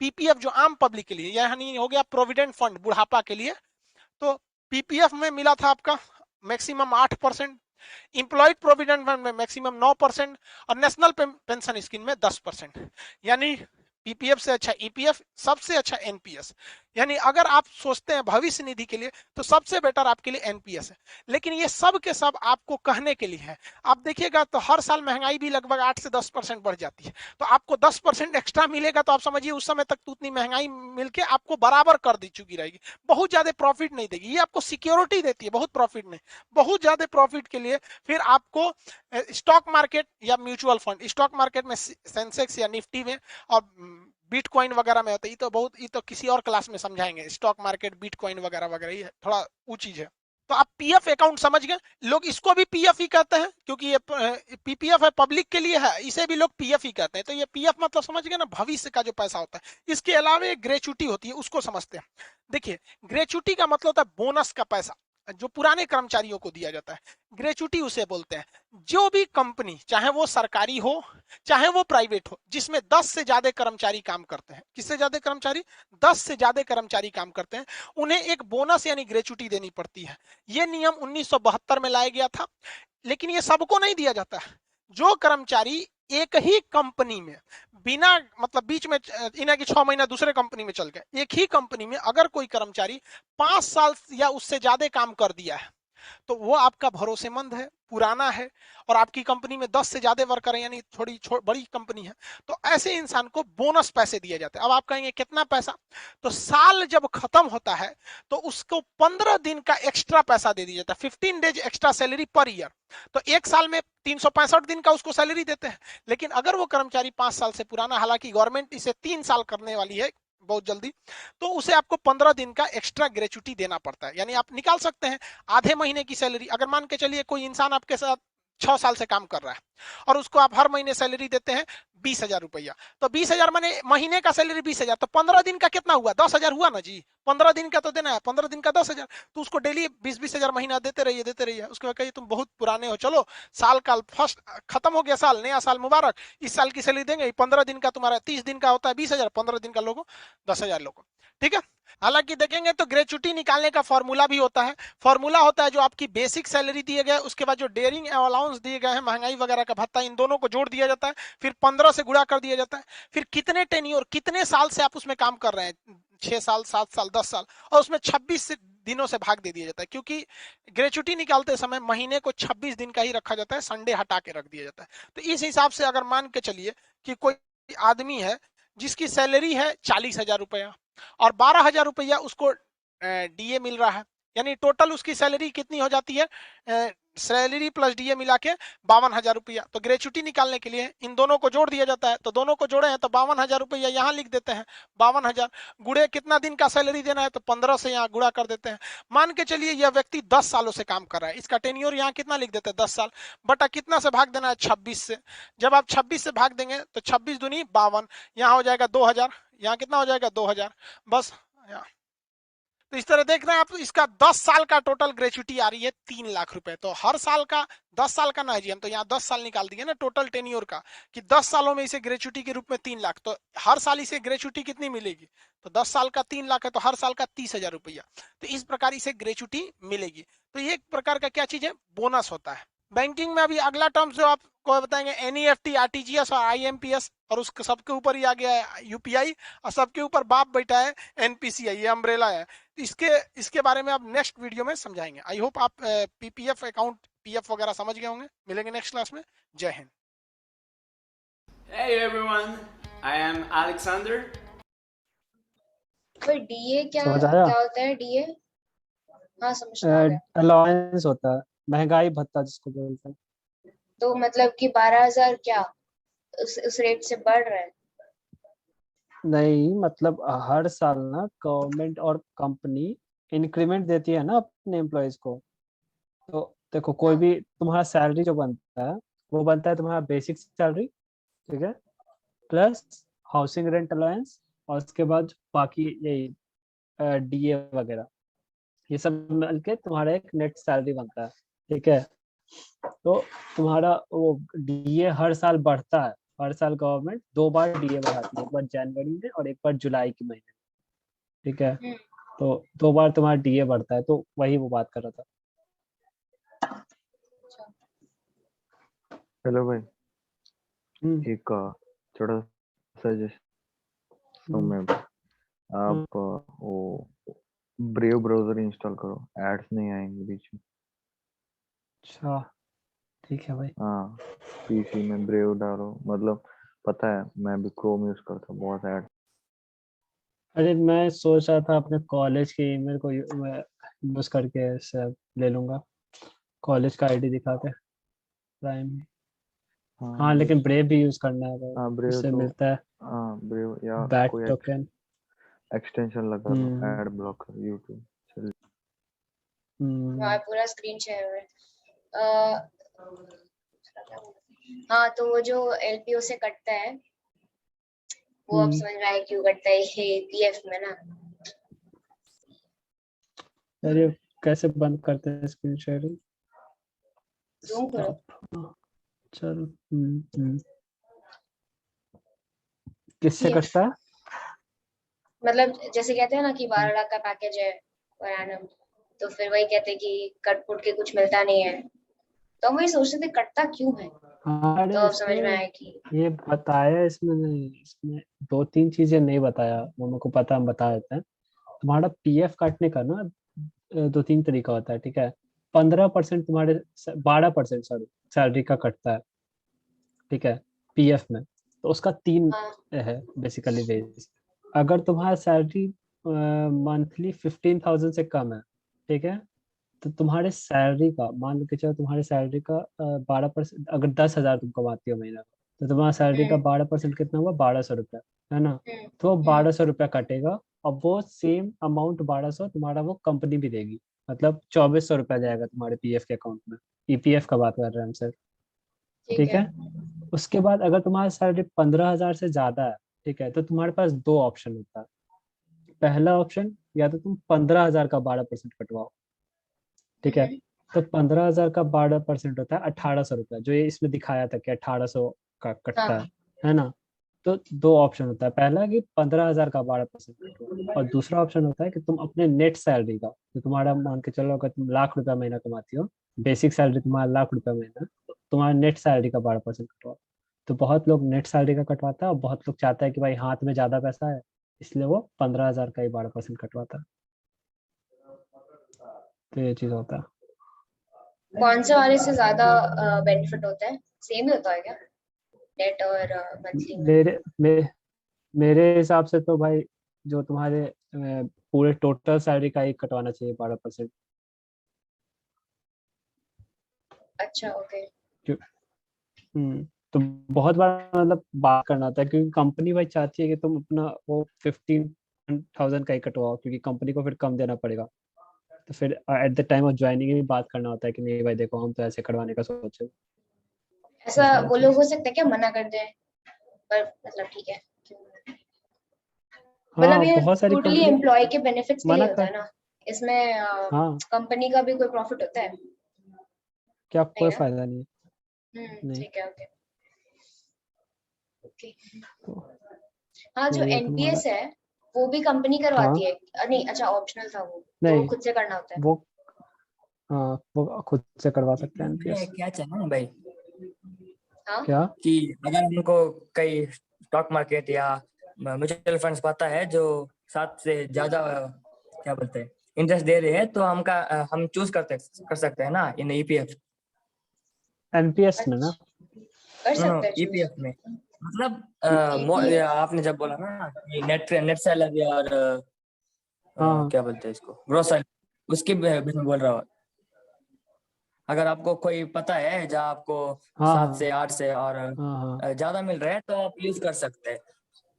पीपीएफ जो आम पब्लिक के लिए, यानी हो गया प्रोविडेंट फंड बुढ़ापा के लिए, तो पीपीएफ में मिला था आपका मैक्सिमम 8%, इंप्लॉयड प्रोविडेंट फंड में मैक्सिमम 9% और नेशनल पेंशन स्कीम में 10%। यानी पीपीएफ से अच्छा ईपीएफ, सबसे अच्छा एनपीएस। यानी अगर आप सोचते हैं भविष्य निधि के लिए तो सबसे बेटर आपके लिए एनपीएस है। लेकिन ये सब के सब आपको कहने के लिए है। आप देखिएगा तो हर साल महंगाई भी लगभग 8 से 10% बढ़ जाती है, तो आपको 10% एक्स्ट्रा मिलेगा, तो आप समझिए उस समय तक तो उतनी महंगाई मिलके आपको बराबर कर दी चुकी रहेगी, बहुत ज्यादा प्रॉफिट नहीं देगी। ये आपको सिक्योरिटी देती है, बहुत प्रॉफिट नहीं, बहुत ज्यादा प्रॉफिट के लिए फिर आपको स्टॉक मार्केट या म्यूचुअल फंड, स्टॉक मार्केट में सेंसेक्स या निफ्टी में और बिटकॉइन वगैरह में होता है, ये तो किसी और क्लास में समझाएंगे। स्टॉक मार्केट, बिटकॉइन वगैरह वगैरह, ये थोड़ा ऊंची चीज है। तो आप पीएफ अकाउंट समझ गए, लोग इसको भी पीएफ ही कहते हैं क्योंकि ये पीपीएफ है, पब्लिक के लिए है, इसे भी लोग पीएफ ही कहते हैं। तो ये पीएफ मतलब समझ गए ना, भविष्य का जो पैसा होता है। इसके अलावा एक ग्रेच्युटी होती है, उसको समझते हैं। देखिए ग्रेच्युटी का मतलब होता है बोनस का पैसा जो पुराने कर्मचारियों को दिया जाता है, ग्रेच्युटी उसे बोलते हैं। जो भी कंपनी, चाहे वो सरकारी हो चाहे वो प्राइवेट हो, जिसमें 10 से ज्यादा कर्मचारी काम करते हैं, किससे ज्यादा कर्मचारी, 10 से ज्यादा कर्मचारी काम करते हैं, उन्हें एक बोनस यानी ग्रेच्युटी देनी पड़ती है। यह नियम 1972 में लाया गया था, लेकिन ये सबको नहीं दिया जाता है। जो कर्मचारी एक ही कंपनी में बिना मतलब बीच में इन्हें कि 6 महीना दूसरे कंपनी में चल गए, एक ही कंपनी में अगर कोई कर्मचारी 5 साल या उससे ज्यादा काम कर दिया है तो वो आपका भरोसेमंद है, पुराना है और आपकी कंपनी में 10 से ज्यादा वर्कर है, यानी थोड़ी बड़ी कंपनी है, तो ऐसे इंसान को बोनस पैसे दिए जाते हैं। अब आप कहेंगे कितना पैसा, तो साल जब खत्म होता है तो उसको 15 दिन का एक्स्ट्रा पैसा दे दिया जाता है, 15 days extra salary per year. तो एक साल में 365 दिन का उसको सैलरी देते हैं। लेकिन अगर वो कर्मचारी 5 साल से पुराना, हालांकि गवर्नमेंट इसे 3 साल करने वाली है बहुत जल्दी, तो उसे आपको 15 दिन का एक्स्ट्रा ग्रेच्युटी देना पड़ता है। यानी आप निकाल सकते हैं आधे महीने की सैलरी। अगर मान के चलिए कोई इंसान आपके साथ 6 साल से काम कर रहा है और उसको आप हर महीने सैलरी देते हैं 20,000 रुपया, तो 20,000 माने महीने का सैलरी 20,000, तो 15 दिन का कितना हुआ, 10,000 हुआ ना जी। 15 दिन का तो देना है, 15 दिन का 10,000, तो उसको डेली 20,000 महीना देते रहिए। उसके बाद कहिए तुम बहुत पुराने हो, चलो साल का फर्स्ट खत्म हो गया, साल नया साल मुबारक, इस साल की सैलरी देंगे। 15 दिन का तुम्हारा 30 दिन का होता है 20,000, 15 दिन का लोगों 10,000 लोगों, ठीक है। हालांकि देखेंगे तो ग्रेच्युटी निकालने का फॉर्मूला भी होता है। फॉर्मूला होता है जो आपकी बेसिक सैलरी दिए गए, उसके बाद जो डेयरिंग अलाउंस दिए गए हैं, महंगाई वगैरह का भत्ता, इन दोनों को जोड़ दिया जाता है, फिर 15 से गुणा कर दिया जाता है, फिर कितने टेन्योर, कितने साल से आप उसमें काम कर रहे हैं, 6 साल 7 साल 10 साल, और उसमें 26 दिनों से भाग दे दिया जाता है। क्योंकि ग्रेच्युटी निकालते समय महीने को 26 दिन का ही रखा जाता है, संडे हटा के रख दिया जाता है। तो इस हिसाब से अगर मान के चलिए कि कोई आदमी है जिसकी सैलरी है 40,000 रुपया और 12,000 रुपया उसको डीए मिल रहा है, यानी टोटल उसकी सैलरी कितनी हो जाती है, सैलरी प्लस डीए मिला के 52,000 रुपया। तो ग्रेच्युटी निकालने के लिए इन दोनों को जोड़ दिया जाता है, तो दोनों को जोड़े हैं तो 52,000 रुपया यहाँ लिख देते हैं, 52,000 गुड़े कितना दिन का सैलरी देना है, तो 15 से यहाँ गुड़ा कर देते हैं। मान के चलिए यह व्यक्ति 10 सालों से काम कर रहा है, इसका टेन्योर यहाँ कितना लिख देते हैं 10 साल, बटा कितना से भाग देना है 26 से। जब आप 26 से भाग देंगे तो 26 दूनी 52, यहाँ हो जाएगा 2,000, यहाँ कितना हो जाएगा 2,000, बस तो इस तरह देख रहे हैं आप, इसका 10 साल का टोटल ग्रेचुटी आ रही है 3 लाख रुपए। तो हर साल का 10 साल का ना है जी, हम तो यहाँ 10 साल निकाल दिए ना टोटल टेन्योर का, कि 10 सालों में इसे ग्रेचुटी के रूप में 3 लाख, तो हर साल इसे ग्रेचुटी कितनी मिलेगी, तो 10 साल का 3 लाख है तो हर साल का 30,000 रुपया। तो इस प्रकार इसे ग्रेचुटी मिलेगी। तो ये एक प्रकार का क्या चीज है, बोनस होता है। बैंकिंग में अभी अगला टर्म जो आपको बताएंगे एनईएफटी, आरटीजीएस और आईएमपीएस, और उसके सबके ऊपर ही आ गया है यूपीआई, और सबके ऊपर बाप बैठा है एनपीसीआई, ये अम्ब्रेला है। इसके बारे में आप नेक्स्ट वीडियो में समझाएंगे। आई होप आप पीपीएफ अकाउंट, पीएफ वगैरह समझ गए होंगे। मिलेंगे नेक्स्ट क्लास में। जय Hind. Hey everyone, I am Alexander. तो डीए क्या समझ आया? क्या होता है डीए? हाँ समझ में आ गया। अलाउंस होता है, महंगाई भत्ता जिसको बोलते हैं। तो मतलब कि 12,000 क्या उस रेट से बढ़ रहा है? नहीं, मतलब हर साल ना गवर्नमेंट और कंपनी इंक्रीमेंट देती है ना अपने एम्प्लॉयज को। तो देखो, कोई भी तुम्हारा सैलरी जो बनता है वो बनता है तुम्हारा बेसिक सैलरी, ठीक है, प्लस हाउसिंग रेंट अलाउंस, और उसके बाद बाकी यही डीए वगैरह, ये सब मिलके तुम्हारा एक नेट सैलरी बनता है, ठीक है। तो तुम्हारा वो डीए हर साल बढ़ता है। हर साल गवर्नमेंट 2 बार डीए बढ़ाती है, एक बार जनवरी में और एक बार जुलाई के महीने में, ठीक है। तो 2 बार तुम्हारा डीए बढ़ता है, तो वही वो बात कर रहा था। हेलो भाई, एक छोटा सजेशन में, आप वो ब्रेव ब्राउजर इंस्टॉल करो, एड्स नहीं आएंगे बीच में। अच्छा, ठीक है भाई। हाँ, पीसी में ब्रेव डालो, मतलब पता है मैं भी क्रोम यूज करता हूँ, बहुत ऐड। अरे मैं सोच रहा था अपने कॉलेज के ईमेल को यूज करके इससे ले लूंगा, कॉलेज का आईडी दिखा के प्राइम। हाँ, लेकिन ब्रेव भी यूज करना है भाई। हाँ ब्रेव उससे तो, मिलता है हाँ ब्रेव या बैट कोई टोकन। एक्सटेंशन लगा लो, एड ब्लॉकर यूट्यूब चल। वहाँ पूरा स्क्रीन शेयर है। हाँ, तो वो जो एलपीओ से कटता है वो अब समझ में आया क्यों कटता है ये पीएफ में ना। अरे कैसे बंद करते हैं स्क्रीन शेयरिंग? जूम करो। चल, किससे कटता है? मतलब जैसे कहते हैं ना कि 12 लाख का पैकेज है पर एनम, तो फिर वही कहते हैं कि कट पुट के कुछ मिलता नहीं है, तो हम वही सोचते थे कटता क्यों है। हाँ, तो अब समझ में आया कि ये बताया इसमें नहीं, इसमें 2-3 चीजें नहीं बताया, वो मेरे को पता, हम बता देते हैं। तुम्हारा पीएफ काटने का ना 2-3 तरीका होता है, ठीक है। 15% तुम्हारे 12% सॉरी सैलरी का कटता है, ठीक है, पीएफ में। तो उसका 3 है बेसिकली वेज। अगर तुम्हारा सैलरी मंथली 15,000 से कम है, ठीक है, तो तुम्हारे सैलरी का, मान के चलो तुम्हारे सैलरी का 12%, अगर 10,000 तुम कमाती हो महीना, तो तुम्हारा सैलरी का 12% कितना हुआ, 1,200 रुपया, है ना। तो 1,200 रुपया कटेगा, और वो सेम अमाउंट 1,200 तुम्हारा वो कंपनी भी देगी, मतलब 2,400 रुपया जाएगा तुम्हारे पीएफ के अकाउंट में। ईपीएफ का बात कर रहे हैं हम सर, ठीक है। उसके बाद अगर तुम्हारा सैलरी 15,000 से ज्यादा है, ठीक है, तो तुम्हारे पास 2 ऑप्शन होता है। पहला ऑप्शन, या तो तुम 15,000 का 12% कटवाओ, ठीक है। तो 15,000 का 12% होता है 1,800 रुपया, जो ये इसमें दिखाया था कि 1,800 का कटता है ना। तो 2 ऑप्शन होता है, पहला कि 15,000 का 12% कटवाओ, और दूसरा ऑप्शन होता है कि तुम अपने नेट सैलरी का, तो तुम्हारा मान के चलो अगर तुम लाख रुपया महीना कमाती हो, बेसिक सैलरी तुम्हारा लाख रुपया महीना, तो तुम्हारा नेट सैलरी का 12% कटवाओ। तो बहुत लोग नेट सैलरी का कटवाता है, और बहुत लोग चाहता है कि भाई हाथ में ज्यादा पैसा है, इसलिए वो 15,000 का ही 12% कटवाता है। तो ये चीज होता है। कौन से वाले से ज्यादा बेनिफिट होता है? सेम ही होता है क्या नेट और मंथली में? मेरे हिसाब से तो भाई जो तुम्हारे पूरे टोटल सैलरी का ही कटवाना चाहिए 12%। अच्छा, ओके। तो बहुत बार मतलब बात करना होता है, क्योंकि कंपनी भाई चाहती है कि तुम अपना वो 15,000 का ही कटवाओ, क्योंकि कंपनी को फिर कम देना पड़ेगा। तो फिर at the time of joining भी बात करना होता है कि नहीं भाई देखो, हम तो ऐसे करवाने का सोचे। ऐसा वो लोग हो सकता है क्या मना कर दें, पर मतलब ठीक है। मतलब हाँ, ये बहुत सारी टोटली कंपनी एम्प्लॉय के बेनिफिट्स के लिए मना होता कर, है ना। इसमें हाँ कंपनी का भी कोई प्रॉफिट होता है? क्या, कोई ना? फायदा नहीं है। नहीं ठीक है, ओके ओके। तो हाँ, जो ये एनपीएस तुम्हारा, है वो भी कंपनी हाँ करवाती है? नहीं, अच्छा ऑप्शनल था वो, तो नहीं खुद से करना होता है? वो, हाँ वो खुद से करवा सकते हैं इसमें एनपीएस। क्या चाहिए ना भाई हाँ क्या? कि अगर हमको कई स्टॉक मार्केट या म्यूचुअल फंड्स पता है जो 7 से ज्यादा क्या बोलते हैं इंटरेस्ट दे रहे हैं, तो हम चूज कर सकते हैं ना इन ईपीएफ। एनपीएस में ना? कर सकते हैं चूज? ईपीएफ में मतलब EPF? आपने जब बोला ना कि नेट नेट सैलरी और हाँ क्या बोलते हैं इसको ग्रोस सैलरी, उसके बीच में बोल रहा हूँ। अगर आपको कोई पता है जहाँ आपको हाँ 7 हाँ से 8 से और हाँ हाँ ज्यादा मिल रहा है तो आप यूज कर सकते हैं।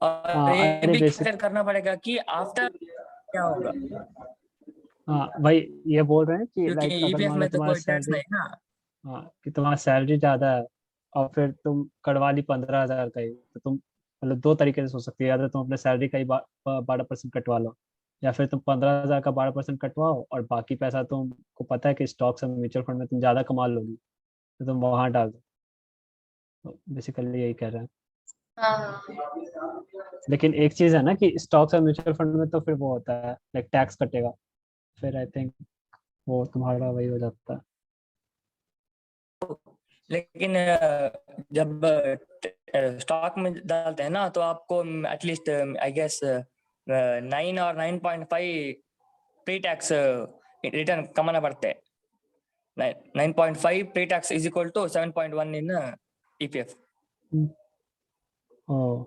और हाँ। ये अरे भी बेसिक, कंसिडर करना पड़ेगा कि आफ्टर क्या होगा, हाँ भाई ये बोल रहे हैं कि क्योंकि लाइक अगर ईपीएफ मान लो में तो तुम्हारा कोई टैक्स सैलरी, नहीं ना। हाँ कि तुम्हारा सैलरी ज्यादा है और फिर तुम कटवा ली 15,000 का ही, तो तुम मतलब दो तरीके से सोच सकती है, या तो तुम अपने सैलरी का ही 12% कटवा लो, या फिर तुम 15,000 का 12% कटवाओ और बाकी पैसा तुमको पता है कि स्टॉक्स और म्यूचुअल फंड में तुम ज्यादा कमा लोगी तो तुम वहां डाल दो। तो बेसिकली यही कह रहे हैं। हाँ हाँ लेकिन एक चीज है ना कि स्टॉक्स और म्यूचुअल फंड में तो फिर वो होता है लाइक टैक्स कटेगा, फिर आई थिंक वो तुम्हारा वही हो जाता है। लेकिन जब स्टॉक में डालते हैं ना तो आपको एटलीस्ट आई गेस 9 और 9.5 प्री टैक्स रिटर्न कमाना पड़ता है। 9.5 pre tax is equal to 7.1 in EPF. ओ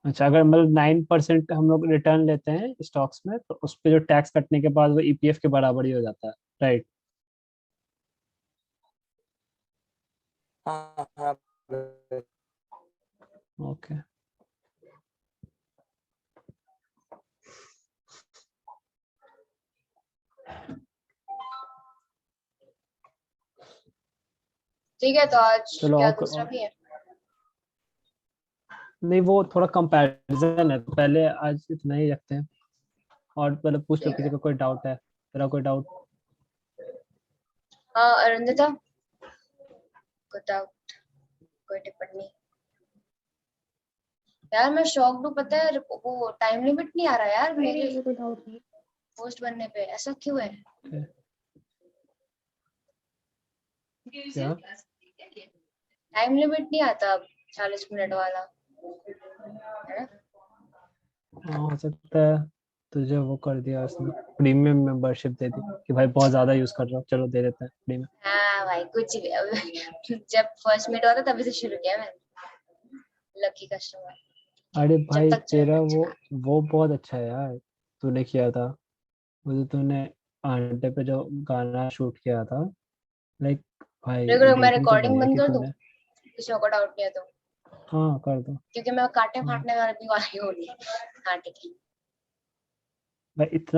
अच्छा, अगर मतलब 9% हम लोग रिटर्न लेते हैं स्टॉक्स में तो उस पे जो टैक्स कटने के बाद वो ईपीएफ के बराबर ही हो जाता है, राइट? हाँ हाँ ओके। ठीक है, तो आज चलो क्या और दूसरा भी है? नहीं वो थोड़ा कंपैरिजन है, तो पहले आज इतना ही रखते हैं। और मतलब पूछ लो ठीक किसी है। का कोई डाउट है, तेरा कोई डाउट? हाँ अरुंधता, कोई डाउट, कोई टिप्पणी? यार मैं शॉक्ड हूँ, पता है वो टाइम लिमिट नहीं आ रहा यार मेरे पोस्ट बनने पे, ऐसा क्यों है? क्या? टाइम लिमिट नहीं आता अब 40 मिनट वाला, है ना? हाँ हो सकता है तुझे वो कर दिया उसने, प्रीमियम मेंबरशिप दे दी कि भाई बहुत ज्यादा यूज कर रहा हो, चलो दे देते हैं प्रीमियम। हाँ भाई कुछ भी जब फर्स्ट मीट हुआ था तभी से शुरू किया मैंने, लकी कस्टमर, अरे जब भाई तक तेरा चल वो बहुत अच्छा है यार, तूने किया था वो जो तूने आंटे पे जो गाना शूट किया था, लाइक भाई रुक मैं रेटिंग तो रिकॉर्डिंग बढ़िया बंद की कर दूं, तूने। किसी को डाउट नहीं है तो, हाँ कर दो। क्योंकि मैं काटने हाँ फाटने वाली भी वाली हूँ नहीं। हाँ ठीक है। भाई इतना